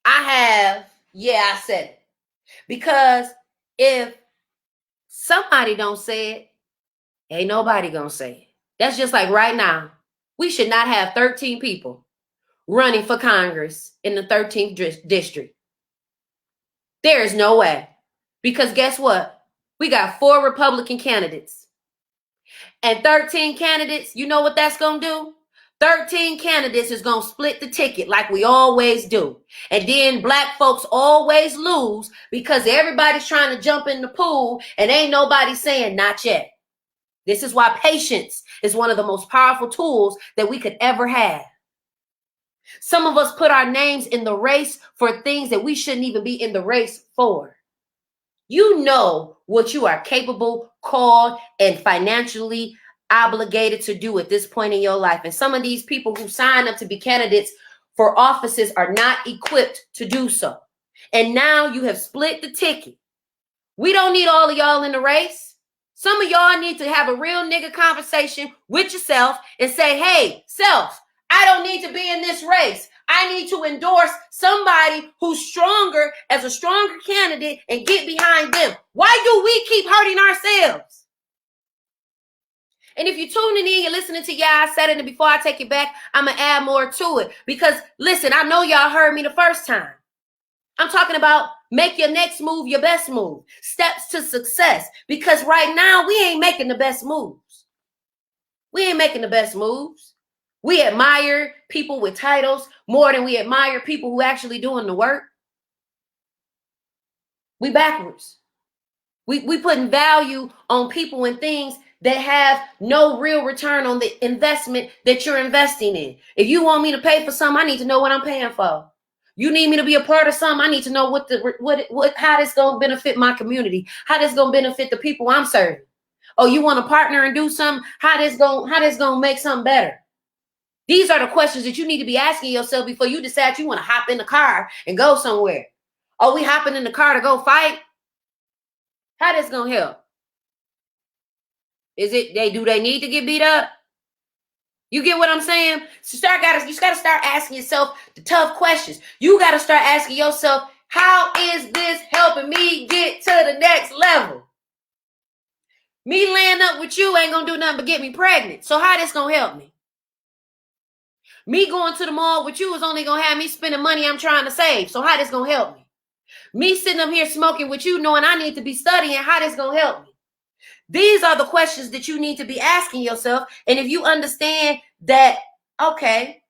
I said it. Because if somebody don't say it, ain't nobody gonna say it. That's just like right now. We should not have 13 people running for Congress in the 13th district. There is no way. Because guess what? We got 4 Republican candidates. And 13 candidates, you know what that's going to do? 13 candidates is going to split the ticket like we always do. And then black folks always lose because everybody's trying to jump in the pool and ain't nobody saying not yet. This is why patience is one of the most powerful tools that we could ever have. Some of us put our names in the race for things that we shouldn't even be in the race for. You know what you are capable, called, and financially obligated to do at this point in your life. And some of these people who sign up to be candidates for offices are not equipped to do so. And now you have split the ticket. We don't need all of y'all in the race. Some of y'all need to have a real nigga conversation with yourself and say, hey, self, I don't need to be in this race. I need to endorse somebody who's stronger as a stronger candidate and get behind them. Why do we keep hurting ourselves? And if you're tuning in, you're listening to I said it, and before I take it back, I'm going to add more to it. Because, listen, I know y'all heard me the first time. I'm talking about make your next move your best move. Steps to success. Because right now, we ain't making the best moves. We ain't making the best moves. We admire people with titles more than we admire people who actually doing the work. We backwards. We putting value on people and things that have no real return on the investment that you're investing in. If you want me to pay for something, I need to know what I'm paying for. You need me to be a part of something, I need to know how this gonna benefit my community, how this gonna benefit the people I'm serving. Oh, you want to partner and do something? How this gonna make something better? These are the questions that you need to be asking yourself before you decide you want to hop in the car and go somewhere. Oh, we hopping in the car to go fight? How this gonna help? Do they need to get beat up? You get what I'm saying? So you gotta start asking yourself the tough questions. You gotta start asking yourself, how is this helping me get to the next level? Me laying up with you ain't gonna do nothing but get me pregnant. So how this gonna help me? Me going to the mall with you is only going to have me spending money I'm trying to save. So how this going to help me? Me sitting up here smoking with you knowing I need to be studying, how this going to help me? These are the questions that you need to be asking yourself. And if you understand that, okay,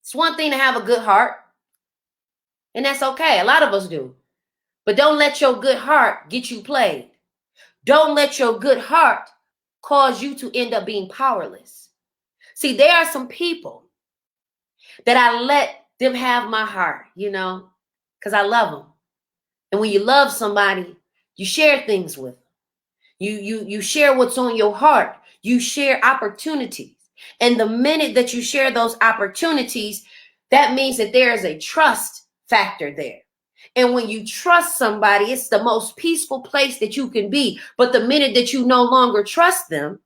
it's one thing to have a good heart. And that's okay. A lot of us do. But don't let your good heart get you played. Don't let your good heart cause you to end up being powerless. See, there are some people that I let them have my heart, because I love them. And when you love somebody, you share things with them. You share what's on your heart. You share opportunities. And the minute that you share those opportunities, that means that there is a trust factor there. And when you trust somebody, it's the most peaceful place that you can be. But the minute that you no longer trust them,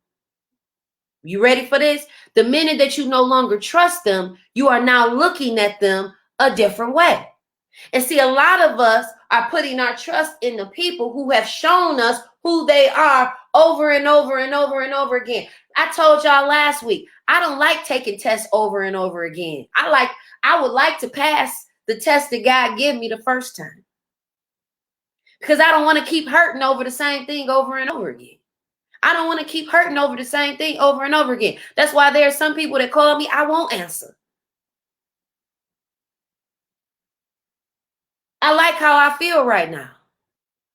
you ready for this? The minute that you no longer trust them, you are now looking at them a different way. And see, a lot of us are putting our trust in the people who have shown us who they are over and over and over and over again. I told y'all last week, I don't like taking tests over and over again. I would like to pass the test that God gave me the first time, because I don't want to keep hurting over the same thing over and over again. I don't want to keep hurting over the same thing over and over again. That's why there are some people that call me, I won't answer. I like how I feel right now.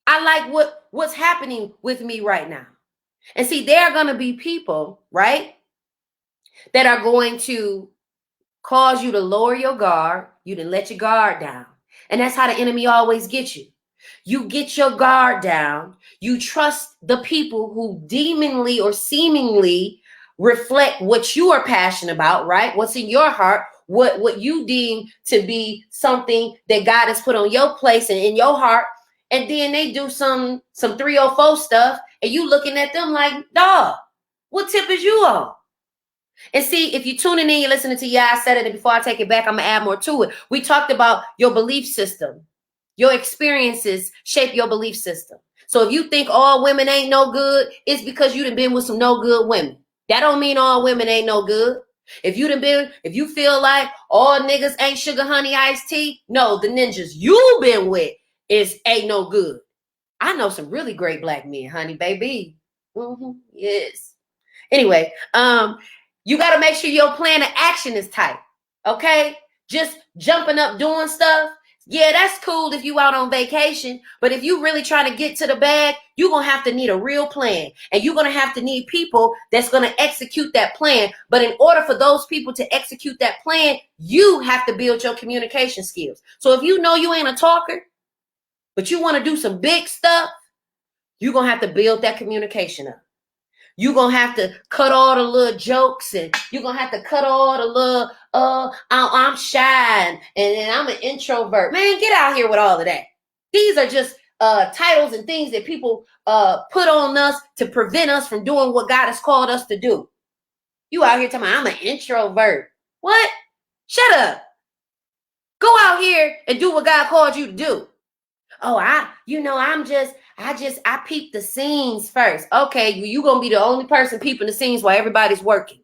I like what's happening with me right now. And see, there are going to be people, right, that are going to cause you to lower your guard. You didn't let your guard down. And that's how the enemy always gets you. You get your guard down. You trust the people who demonly or seemingly reflect what you are passionate about, right? What's in your heart, what you deem to be something that God has put on your place and in your heart. And then they do some 304 stuff, and you looking at them like, dog, what tip is you on? And see, if you're tuning in, you're listening to I said it, and before I take it back, I'm going to add more to it. We talked about your belief system. Your experiences shape your belief system. So if you think all women ain't no good, it's because you done been with some no good women. That don't mean all women ain't no good. If you feel like all niggas ain't sugar, honey, iced tea, no, the ninjas you been with ain't no good. I know some really great black men, honey, baby. Yes. Anyway, you got to make sure your plan of action is tight. Okay? Just jumping up doing stuff. Yeah, that's cool if you out on vacation, but if you really trying to get to the bag, you're going to have to need a real plan, and you're going to have to need people that's going to execute that plan. But in order for those people to execute that plan, you have to build your communication skills. So if you know you ain't a talker, but you want to do some big stuff, you're going to have to build that communication up. You're going to have to cut all the little jokes, and you're going to have to cut all the little, I'm shy and I'm an introvert. Man, get out here with all of that. These are just titles and things that people put on us to prevent us from doing what God has called us to do. You out here talking about, I'm an introvert. What? Shut up. Go out here and do what God called you to do. Oh, I peep the scenes first. Okay, you gonna be the only person peeping the scenes while everybody's working.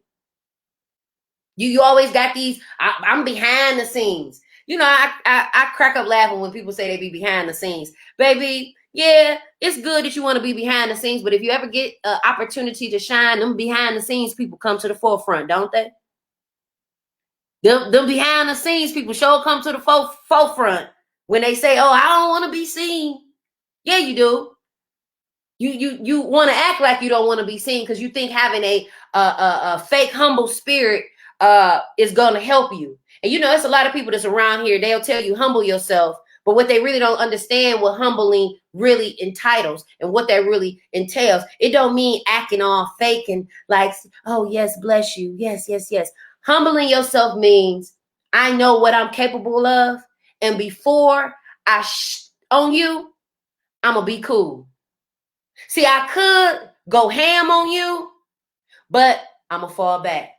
You always got these, I'm behind the scenes. I crack up laughing when people say they be behind the scenes. Baby, yeah, it's good that you want to be behind the scenes, but if you ever get an opportunity to shine, them behind the scenes people come to the forefront, don't they? Them behind the scenes people sure come to the forefront when they say, oh, I don't want to be seen. Yeah, you do. You want to act like you don't want to be seen because you think having a fake humble spirit is going to help you. And it's a lot of people that's around here. They'll tell you humble yourself, but what they really don't understand what humbling really entitles and what that really entails. It don't mean acting all fake and like, oh yes, bless you, yes. Humbling yourself means I know what I'm capable of, and before I on you, I'm gonna be cool. See, I could go ham on you, but I'm going to fall back.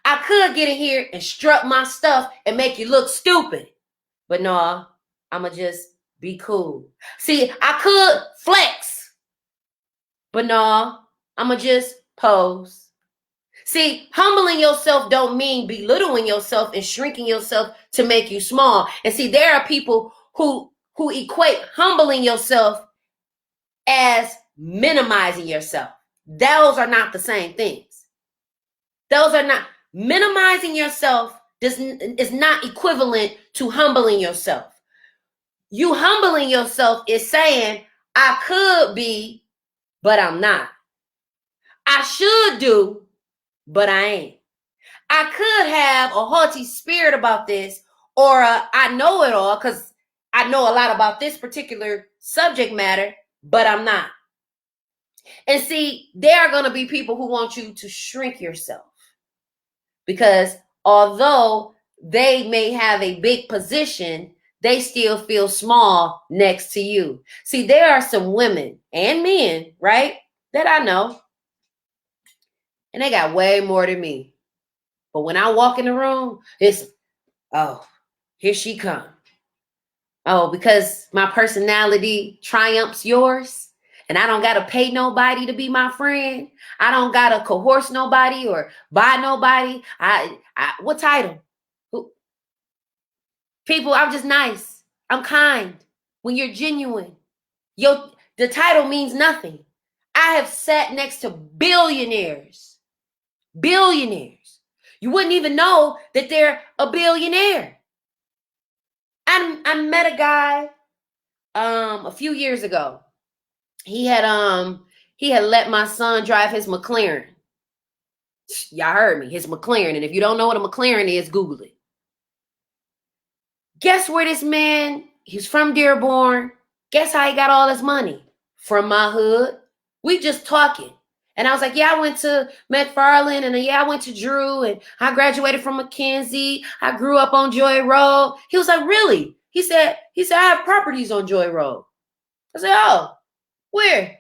I could get in here and strut my stuff and make you look stupid. But no, I'm going to just be cool. See, I could flex. But no, I'm going to just pose. See, humbling yourself don't mean belittling yourself and shrinking yourself to make you small. And see, there are people who equate humbling yourself as minimizing yourself. Those are not the same things. Those are not, minimizing yourself is not equivalent to humbling yourself. You humbling yourself is saying, I could be, but I'm not. I should do, but I ain't. I could have a haughty spirit about this, or I know it all because I know a lot about this particular subject matter, but I'm not. And see, there are going to be people who want you to shrink yourself because although they may have a big position, they still feel small next to you. See, there are some women and men, right, that I know, and they got way more than me. But when I walk in the room, it's, oh, here she come. Oh, because my personality triumphs yours, and I don't got to pay nobody to be my friend. I don't got to coerce nobody or buy nobody. What title? Who? People, I'm just nice. I'm kind. When you're genuine, the title means nothing. I have sat next to billionaires. Billionaires. You wouldn't even know that they're a billionaire. I met a guy a few years ago. He had let my son drive his McLaren. Y'all heard me, his McLaren. And if you don't know what a McLaren is, Google it. Guess where this man, he's from Dearborn. Guess how he got all his money? From my hood. We just talking. And I was like, yeah, I went to McFarland, and yeah, I went to Drew, and I graduated from Mackenzie. I grew up on Joy Road. He was like, really? He said, I have properties on Joy Road. I said, oh, where?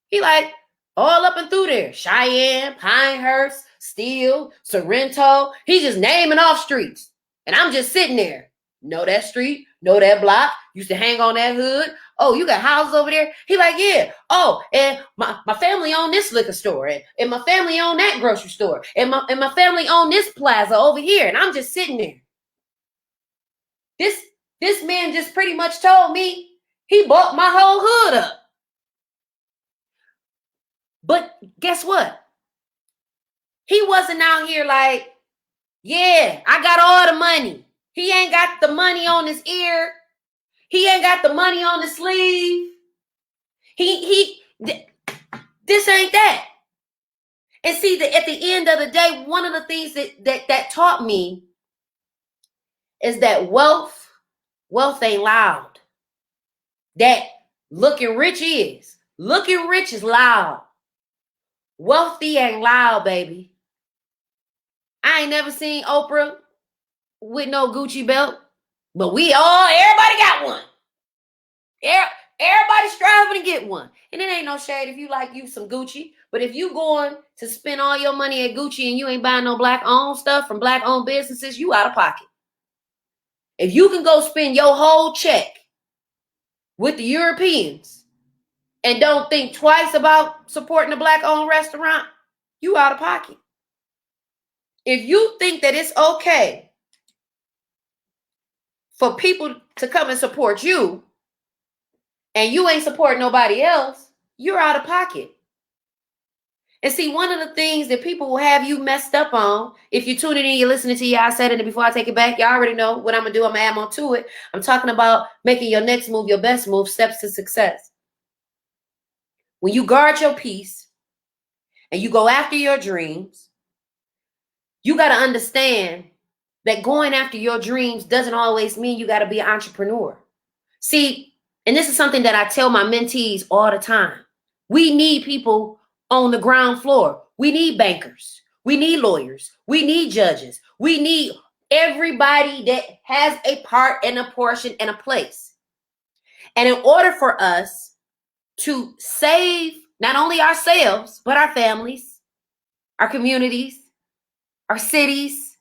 He like, all up and through there. Cheyenne, Pinehurst, Steele, Sorrento. He's just naming off streets. And I'm just sitting there. Know that street, know that block. Used to hang on that hood. Oh, you got houses over there? He like, yeah. Oh, and my family owned this liquor store. And my family owned that grocery store. And my family owned this plaza over here. And I'm just sitting there. This man just pretty much told me he bought my whole hood up. But guess what? He wasn't out here like, yeah, I got all the money. He ain't got the money on his ear. He ain't got the money on the sleeve. This ain't that. And see, at the end of the day, one of the things that taught me is that wealth ain't loud. That looking rich is. Looking rich is loud. Wealthy ain't loud, baby. I ain't never seen Oprah with no Gucci belt, but everybody got one. Everybody striving to get one. And it ain't no shade if you like you some Gucci, but if you going to spend all your money at Gucci and you ain't buying no black-owned stuff from black-owned businesses, you out of pocket. If you can go spend your whole check with the Europeans and don't think twice about supporting a black-owned restaurant, you out of pocket. If you think that it's okay for people to come and support you and you ain't supporting nobody else, you're out of pocket. And see, one of the things that people will have you messed up on, if you're tuning in, you're listening to I said it, and before I take it back, y'all already know what I'm going to do. I'm going to add more to it. I'm talking about making your next move your best move, steps to success. When you guard your peace and you go after your dreams, you got to understand that going after your dreams doesn't always mean you got to be an entrepreneur. See, and this is something that I tell my mentees all the time. We need people on the ground floor. We need bankers. We need lawyers. We need judges. We need everybody that has a part and a portion and a place. And in order for us to save not only ourselves, but our families, our communities, our cities,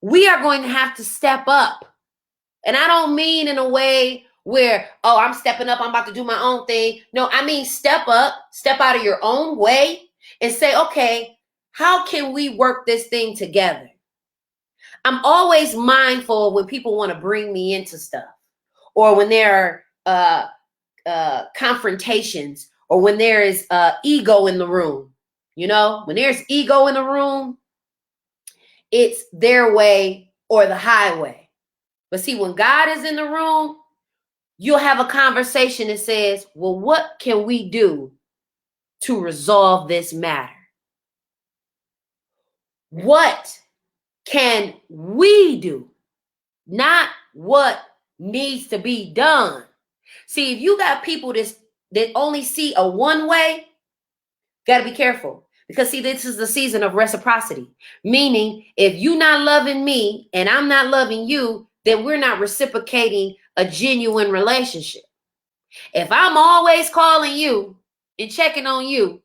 we are going to have to step up. And I don't mean in a way where, oh, I'm stepping up, I'm about to do my own thing. No, I mean step up, step out of your own way and say, okay, how can we work this thing together? I'm always mindful when people want to bring me into stuff, or when there are confrontations, or when there is ego in the room. You know, when there's ego in the room, it's their way or the highway. But see, when God is in the room, you'll have a conversation that says, well, what can we do to resolve this matter? What can we do not what needs to be done. See, if you got people that only see a one way, got to be careful. Because see, this is the season of reciprocity. Meaning, if you're not loving me and I'm not loving you, then we're not reciprocating a genuine relationship. If I'm always calling you and checking on you,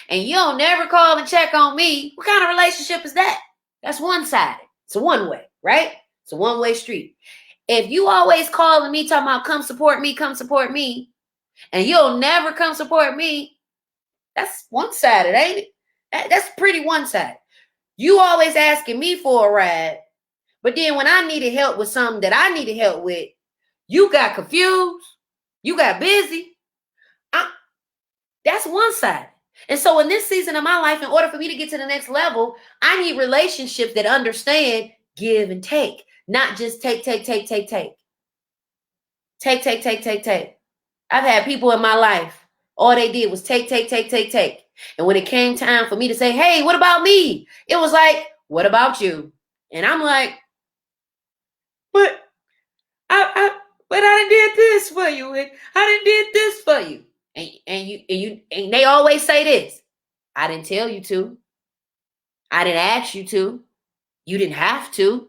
and you don't never call and check on me, what kind of relationship is that? That's one-sided. It's a one-way, right? It's a one-way street. If you always calling me, talking about come support me, and you'll never come support me, that's one-sided, ain't it? That's pretty one-sided. You always asking me for a ride, but then when I needed help with something that I needed help with, you got confused, you got busy. That's one-sided. And so in this season of my life, in order for me to get to the next level, I need relationships that understand give and take, not just take. Take. I've had people in my life, all they did was take. And when it came time for me to say, hey, what about me? It was like, what about you? And I'm like, but I done did this for you. And I done did this for you. And they always say this. I didn't tell you to. I didn't ask you to. You didn't have to.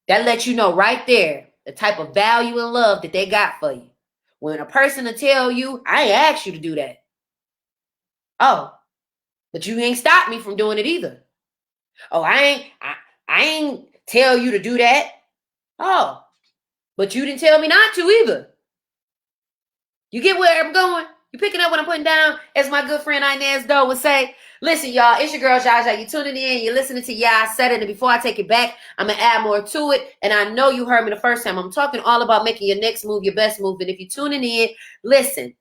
That lets you know right there the type of value and love that they got for you. When a person will tell you, I ain't asked you to do that. Oh, but you ain't stopped me from doing it either. Oh, I ain't tell you to do that. Oh, but you didn't tell me not to either. You get where I'm going? You picking up what I'm putting down? As my good friend Inez Doe would say, listen, y'all, it's your girl, Zsa Zsa. You're tuning in. You're listening to Yeah, I Said It. And before I take it back, I'm going to add more to it. And I know you heard me the first time. I'm talking all about making your next move your best move. And if you're tuning in, listen,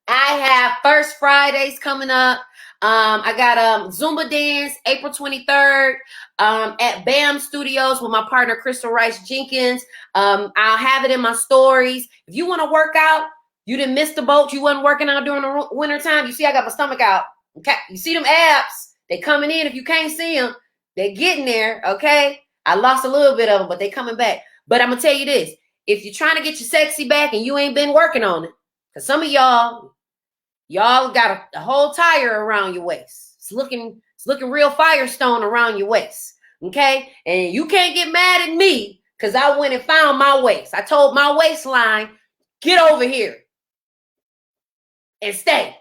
I have First Fridays coming up. I got Zumba dance April 23rd at BAM Studios with my partner, Crystal Rice Jenkins. I'll have it in my stories. If you want to work out, you didn't miss the boat. You wasn't working out during the winter time. You see, I got my stomach out. Okay, you see them abs? They coming in. If you can't see them, they're getting there. Okay, I lost a little bit of them, but they coming back. But I'm gonna tell you this: if you're trying to get your sexy back and you ain't been working on it, because some of y'all got a whole tire around your waist. It's looking real Firestone around your waist. Okay, and you can't get mad at me because I went and found my waist. I told my waistline, get over here and stay.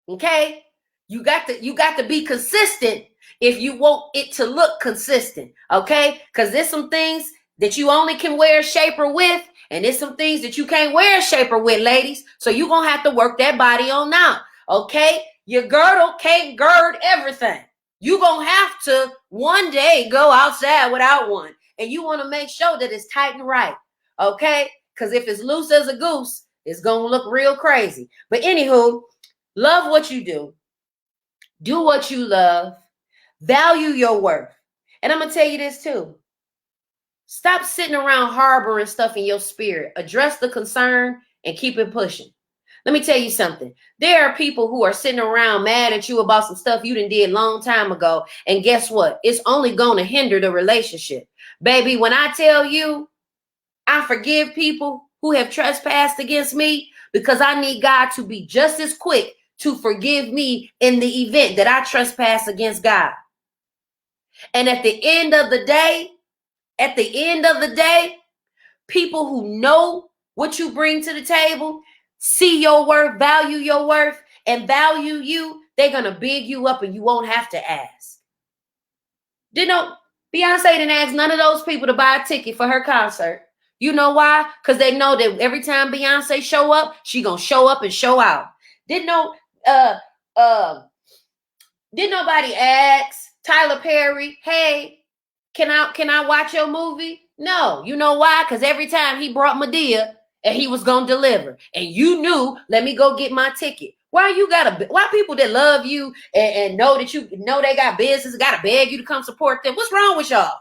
Okay, you got to be consistent if you want it to look consistent. Okay, because there's some things that you only can wear a shaper with, and there's some things that you can't wear a shaper with, ladies. So you're gonna have to work that body on now. Okay, your girdle can't gird everything. You're gonna have to one day go outside without one, and you want to make sure that it's tight and right. Okay, because if it's loose as a goose, it's gonna look real crazy. But anywho, love what you do. Do what you love. Value your worth. And I'm gonna tell you this too. Stop sitting around harboring stuff in your spirit. Address the concern and keep it pushing. Let me tell you something. There are people who are sitting around mad at you about some stuff you done did long time ago. And guess what? It's only going to hinder the relationship. Baby, when I tell you, I forgive people who have trespassed against me because I need God to be just as quick to forgive me in the event that I trespass against God. And at the end of the day, people who know what you bring to the table, see your worth, value your worth, and value you, they're going to big you up and you won't have to ask. Beyonce didn't ask none of those people to buy a ticket for her concert. You know why? Because they know that every time Beyonce show up, she going to show up and show out. Didn't nobody ask Tyler Perry, hey, can I watch your movie? No. You know why? Because every time he brought Madea and he was going to deliver. And you knew, let me go get my ticket. Why people that love you and know that you know they got business, got to beg you to come support them? What's wrong with y'all?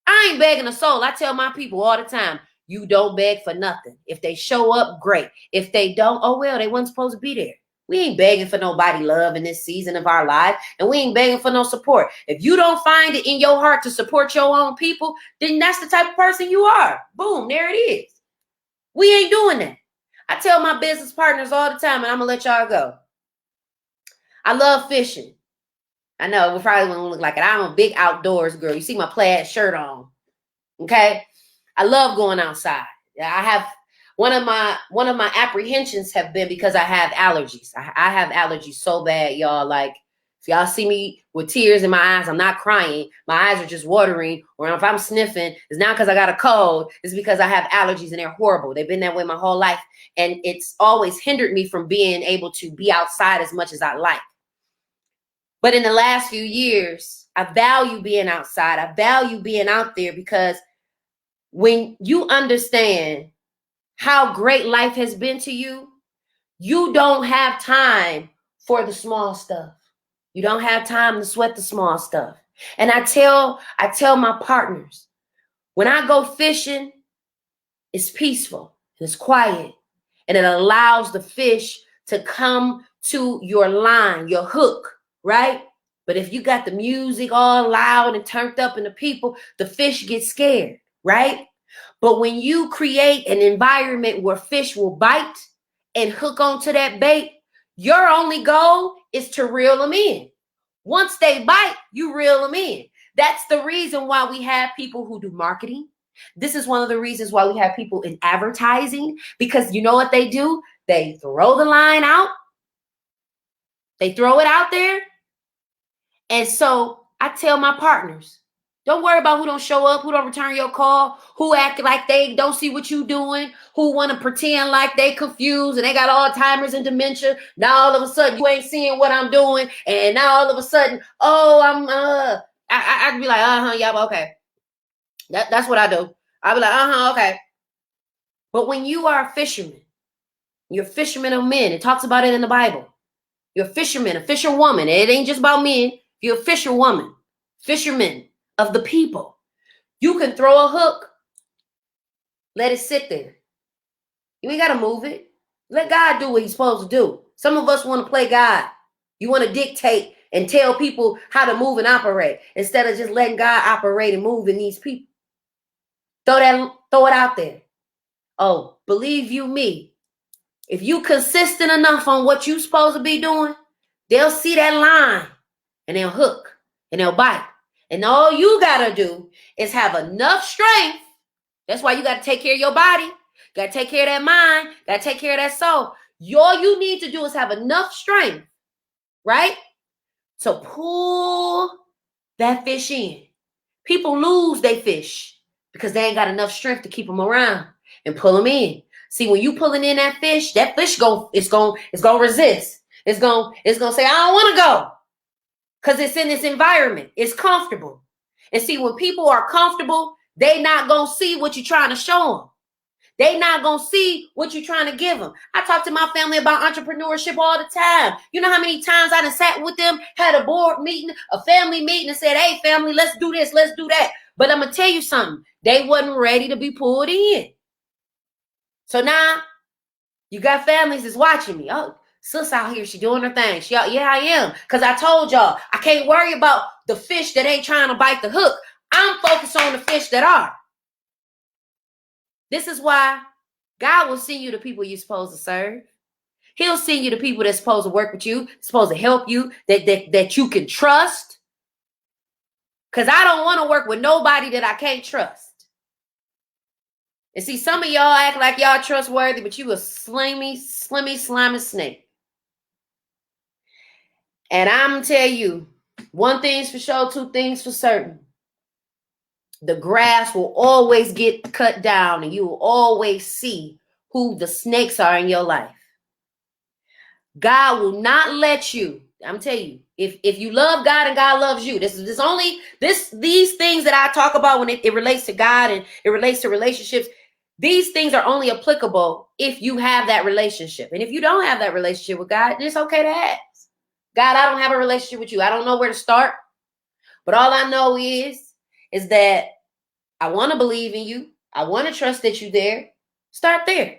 I ain't begging a soul. I tell my people all the time, you don't beg for nothing. If they show up, great. If they don't, oh well, they weren't supposed to be there. We ain't begging for nobody love in this season of our life, and we ain't begging for no support. If you don't find it in your heart to support your own people, then that's the type of person you are. Boom, there it is. We ain't doing that. I tell my business partners all the time, and I'm going to let y'all go. I love fishing. I know we probably won't look like it. I'm a big outdoors girl. You see my plaid shirt on. Okay? I love going outside. I have one of my apprehensions have been because I have allergies. I have allergies so bad, y'all. Like, if y'all see me with tears in my eyes, I'm not crying. My eyes are just watering. Or if I'm sniffing, it's not because I got a cold. It's because I have allergies and they're horrible. They've been that way my whole life. And it's always hindered me from being able to be outside as much as I like. But in the last few years, I value being outside. I value being out there because when you understand how great life has been to you, you don't have time for the small stuff. You don't have time to sweat the small stuff. And I tell my partners, when I go fishing, it's peaceful, it's quiet, and it allows the fish to come to your line, your hook, right? But if you got the music all loud and turned up and the people, the fish get scared, right? But when you create an environment where fish will bite and hook onto that bait, your only goal is to reel them in. Once they bite, you reel them in. That's the reason why we have people who do marketing. This is one of the reasons why we have people in advertising, because you know what they do? They throw the line out. They throw it out there. And so I tell my partners, don't worry about who don't show up, who don't return your call, who act like they don't see what you doing, who want to pretend like they confused and they got Alzheimer's and dementia. Now all of a sudden you ain't seeing what I'm doing, and now all of a sudden, I be like, yeah, okay. That's what I do. I be like, okay. But when you are a fisherman, you're a fisherman of men. It talks about it in the Bible. You're a fisherman, a fisherwoman. It ain't just about men. You're a fisherwoman, fisherman of the people. You can throw a hook, let it sit there. You ain't got to move it. Let God do what he's supposed to do. Some of us want to play God. You want to dictate and tell people how to move and operate instead of just letting God operate and move in these people. Throw it out there. Oh, believe you me, if you consistent enough on what you supposed to be doing, they'll see that line and they'll hook and they'll bite. And all you got to do is have enough strength. That's why you got to take care of your body. Got to take care of that mind. Got to take care of that soul. All you need to do is have enough strength, right, to pull that fish in. People lose their fish because they ain't got enough strength to keep them around and pull them in. See, when you pulling in that fish it's gonna resist. It's gonna say, I don't want to go, because it's in this environment. It's comfortable. And see, when people are comfortable, they not gonna see what you're trying to show them. They not gonna see what you're trying to give them. I talk to my family about entrepreneurship all the time. You know how many times I done sat with them, had a board meeting, a family meeting, and said, hey, family, let's do this, let's do that. But I'm gonna tell you something. They wasn't ready to be pulled in. So now you got families that's watching me. Oh, sis out here, she doing her thing. Yeah, I am. Because I told y'all, I can't worry about the fish that ain't trying to bite the hook. I'm focused on the fish that are. This is why God will send you the people you're supposed to serve. He'll send you the people that's supposed to work with you, supposed to help you, that you can trust. Because I don't want to work with nobody that I can't trust. And see, some of y'all act like y'all trustworthy, but you a slimy snake. And I'm going to tell you, one thing's for sure, two things for certain. The grass will always get cut down, and you will always see who the snakes are in your life. God will not let you. I'm telling you, if you love God and God loves you, these things that I talk about when it relates to God and it relates to relationships, these things are only applicable if you have that relationship. And if you don't have that relationship with God, it's okay to ask. God, I don't have a relationship with you. I don't know where to start. But all I know is that I want to believe in you. I want to trust that you're there. Start there.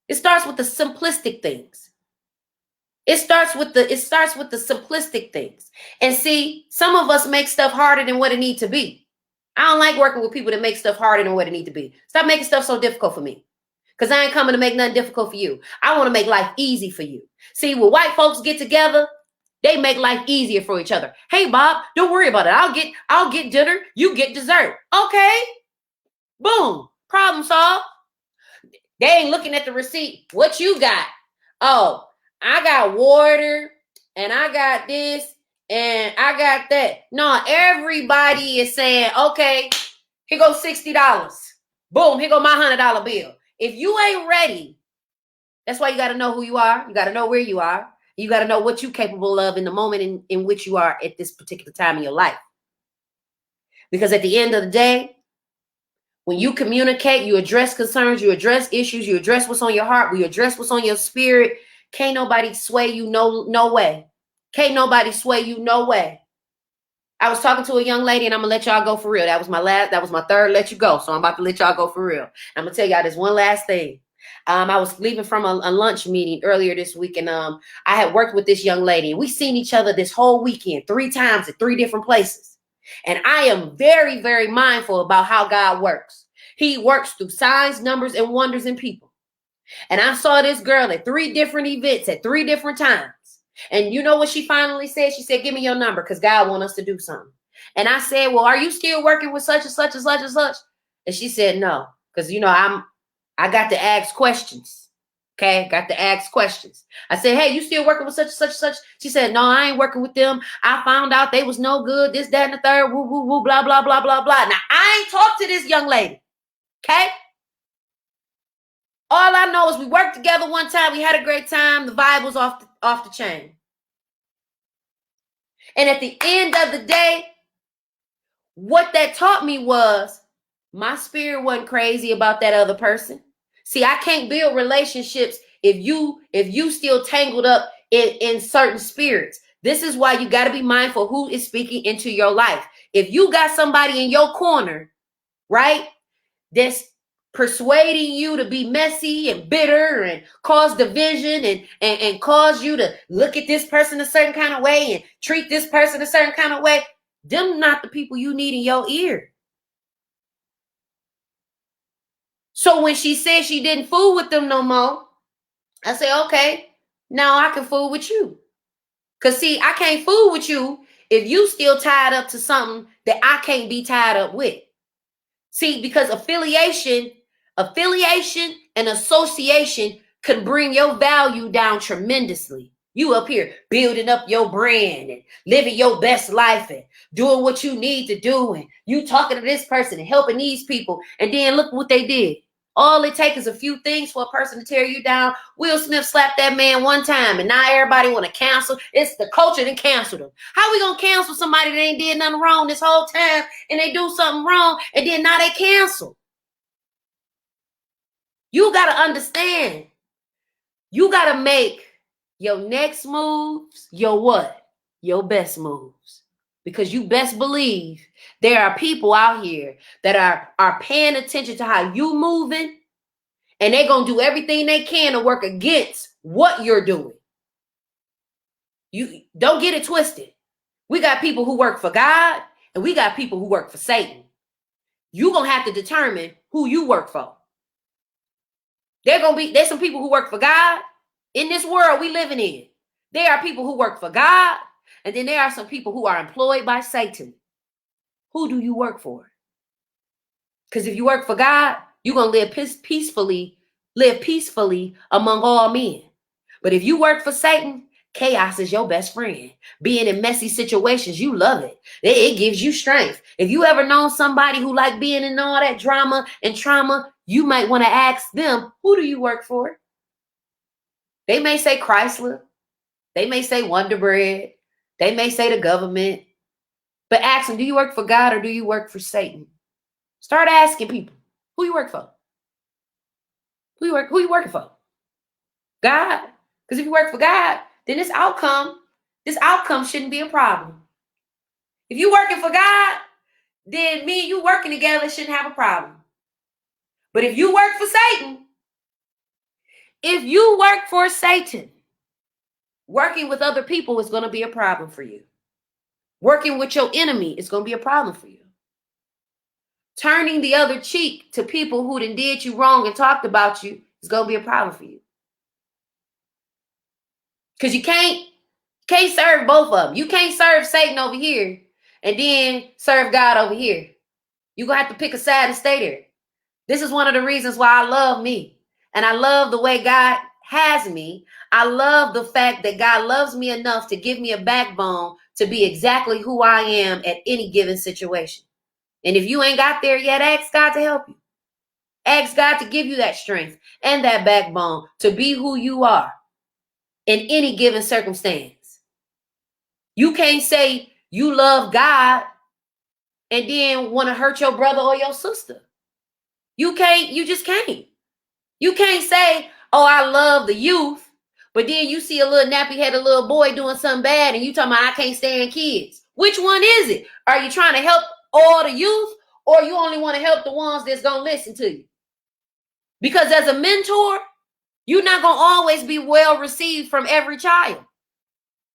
It starts with the simplistic things. It starts with the simplistic things. And see, some of us make stuff harder than what it needs to be. I don't like working with people that make stuff harder than what it needs to be. Stop making stuff so difficult for me. Because I ain't coming to make nothing difficult for you. I want to make life easy for you. See, when white folks get together, they make life easier for each other. Hey, Bob, don't worry about it. I'll get dinner. You get dessert. Okay. Boom. Problem solved. They ain't looking at the receipt. What you got? Oh, I got water and I got this and I got that. No, everybody is saying, okay, here goes $60. Boom, here go my $100 bill. If you ain't ready, that's why you got to know who you are. You got to know where you are. You got to know what you're capable of in the moment in which you are at this particular time in your life. Because at the end of the day, when you communicate, you address concerns, you address issues, you address what's on your heart, you address what's on your spirit. Can't nobody sway you, no way. Can't nobody sway you, no way. I was talking to a young lady, and I'm gonna let y'all go for real. That was my third let you go. So I'm about to let y'all go for real. I'm gonna tell y'all this one last thing. I was leaving from a lunch meeting earlier this week, and I had worked with this young lady, and we seen each other this whole weekend 3 times at 3 different places. And I am very, very mindful about how God works. He works through signs, numbers, and wonders in people. And I saw this girl at 3 different events at 3 different times. And you know what she finally said? She said, give me your number because God wants us to do something. And I said, well, are you still working with such and such and such and such? And she said, no, because, I got to ask questions. Okay, got to ask questions. I said, hey, you still working with such and such and such? She said, no, I ain't working with them. I found out they was no good, this, that, and the third, woo, woo, woo, blah, blah, blah, blah, blah. Now, I ain't talked to this young lady. Okay? All I know is we worked together one time. We had a great time. The vibe was off the chain. And at the end of the day, what that taught me was my spirit wasn't crazy about that other person. See, I can't build relationships if you still tangled up in certain spirits. This is why you got to be mindful who is speaking into your life. If you got somebody in your corner, right, that's persuading you to be messy and bitter and cause division and cause you to look at this person a certain kind of way and treat this person a certain kind of way, them not the people you need in your ear. So when she said she didn't fool with them no more, I said, okay, now I can fool with you. Because see, I can't fool with you if you still tied up to something that I can't be tied up with. See, because affiliation and association can bring your value down tremendously. You up here building up your brand and living your best life and doing what you need to do. And you talking to this person and helping these people. And then look what they did. All it takes is a few things for a person to tear you down. Will Smith slapped that man one time and now everybody want to cancel. It's the culture that canceled him. How we going to cancel somebody that ain't did nothing wrong this whole time and they do something wrong and then now they cancel? You got to understand. You got to make your next moves your what? Your best moves. Because you best believe there are people out here that are paying attention to how you moving, and they're going to do everything they can to work against what you're doing. You don't get it twisted. We got people who work for God, and we got people who work for Satan. You're going to have to determine who you work for. There's some people who work for God in this world we living in. There are people who work for God, and then there are some people who are employed by Satan. Who do you work for? Because if you work for God, you're going to live peacefully among all men. But if you work for Satan, chaos is your best friend. Being in messy situations, you love it. It gives you strength. If you ever known somebody who like being in all that drama and trauma, you might want to ask them, who do you work for? They may say Chrysler. They may say Wonder Bread. They may say the government. But ask them, do you work for God or do you work for Satan? Start asking people, who you work for? Who you working for? God. Because if you work for God, then this outcome shouldn't be a problem. If you working for God, then me and you working together shouldn't have a problem. But if you work for Satan, Working with other people is going to be a problem for you. Working with your enemy is going to be a problem for you. Turning the other cheek to people who did you wrong and talked about you is going to be a problem for you. Because you can't serve both of them. You can't serve Satan over here and then serve God over here. You're going to have to pick a side and stay there. This is one of the reasons why I love me. And I love the way God has me. I love the fact that God loves me enough to give me a backbone to be exactly who I am at any given situation. And if you ain't got there yet, ask God to help you. Ask God to give you that strength and that backbone to be who you are in any given circumstance. You can't say you love God and then want to hurt your brother or your sister. You just can't. You can't say, oh, I love the youth, but then you see a little nappy-headed little boy doing something bad and you talking about I can't stand kids. Which one is it? Are you trying to help all the youth or you only want to help the ones that's going to listen to you? Because as a mentor, you're not going to always be well received from every child.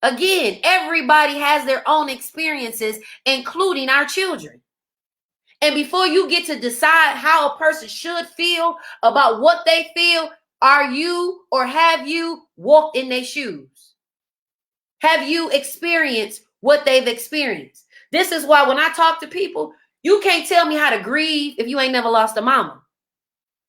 Again, everybody has their own experiences, including our children. And before you get to decide how a person should feel about what they feel, are you or have you walked in their shoes? Have you experienced what they've experienced? This is why when I talk to people, you can't tell me how to grieve if you ain't never lost a mama.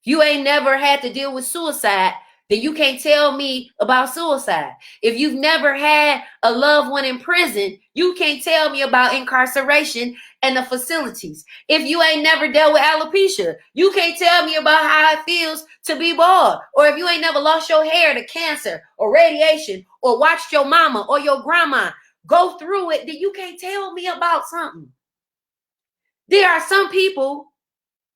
If you ain't never had to deal with suicide, then you can't tell me about suicide. If you've never had a loved one in prison, you can't tell me about incarceration and the facilities. If you ain't never dealt with alopecia, you can't tell me about how it feels to be bald. Or if you ain't never lost your hair to cancer or radiation or watched your mama or your grandma go through it, then you can't tell me about something. There are some people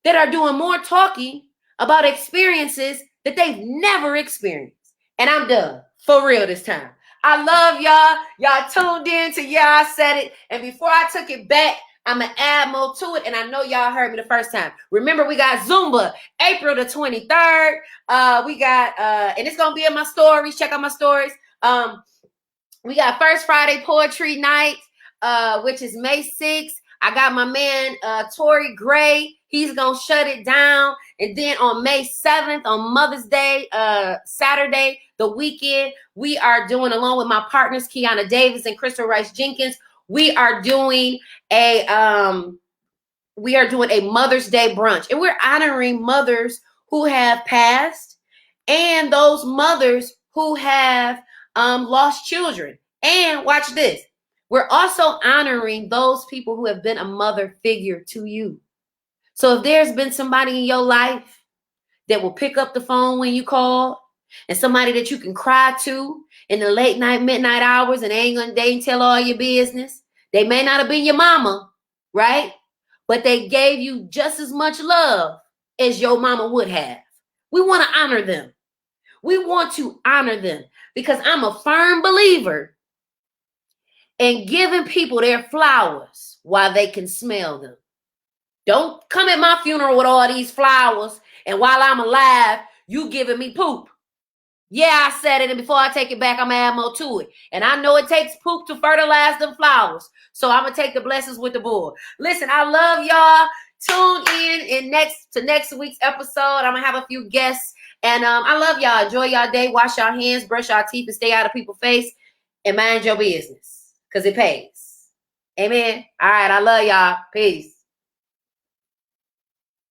that are doing more talking about experiences that they've never experienced. And I'm done for real this time. I love y'all. Y'all tuned in to Yeah, I Said It. And before I took it back, I'm going to add more to it. And I know y'all heard me the first time. Remember, we got Zumba, April the 23rd. We got, and it's going to be in my stories. Check out my stories. We got First Friday Poetry Night, which is May 6th. I got my man, Tori Gray. He's going to shut it down. And then on May 7th, on Mother's Day, Saturday, the weekend, we are doing, along with my partners, Kiana Davis and Crystal Rice Jenkins, we are doing a Mother's Day brunch. And we're honoring mothers who have passed and those mothers who have lost children. And watch this. We're also honoring those people who have been a mother figure to you. So if there's been somebody in your life that will pick up the phone when you call, and somebody that you can cry to in the late night, midnight hours, and they ain't tell all your business. They may not have been your mama, right? But they gave you just as much love as your mama would have. We want to honor them. We want to honor them because I'm a firm believer in giving people their flowers while they can smell them. Don't come at my funeral with all these flowers, and while I'm alive, you giving me poop. Yeah, I said it, and before I take it back, I'm going to add more to it. And I know it takes poop to fertilize them flowers, so I'm going to take the blessings with the bull. Listen, I love y'all. Tune in next week's episode. I'm going to have a few guests, and I love y'all. Enjoy y'all day. Wash y'all hands, brush y'all teeth, and stay out of people's face, and mind your business, because it pays. Amen. All right, I love y'all. Peace.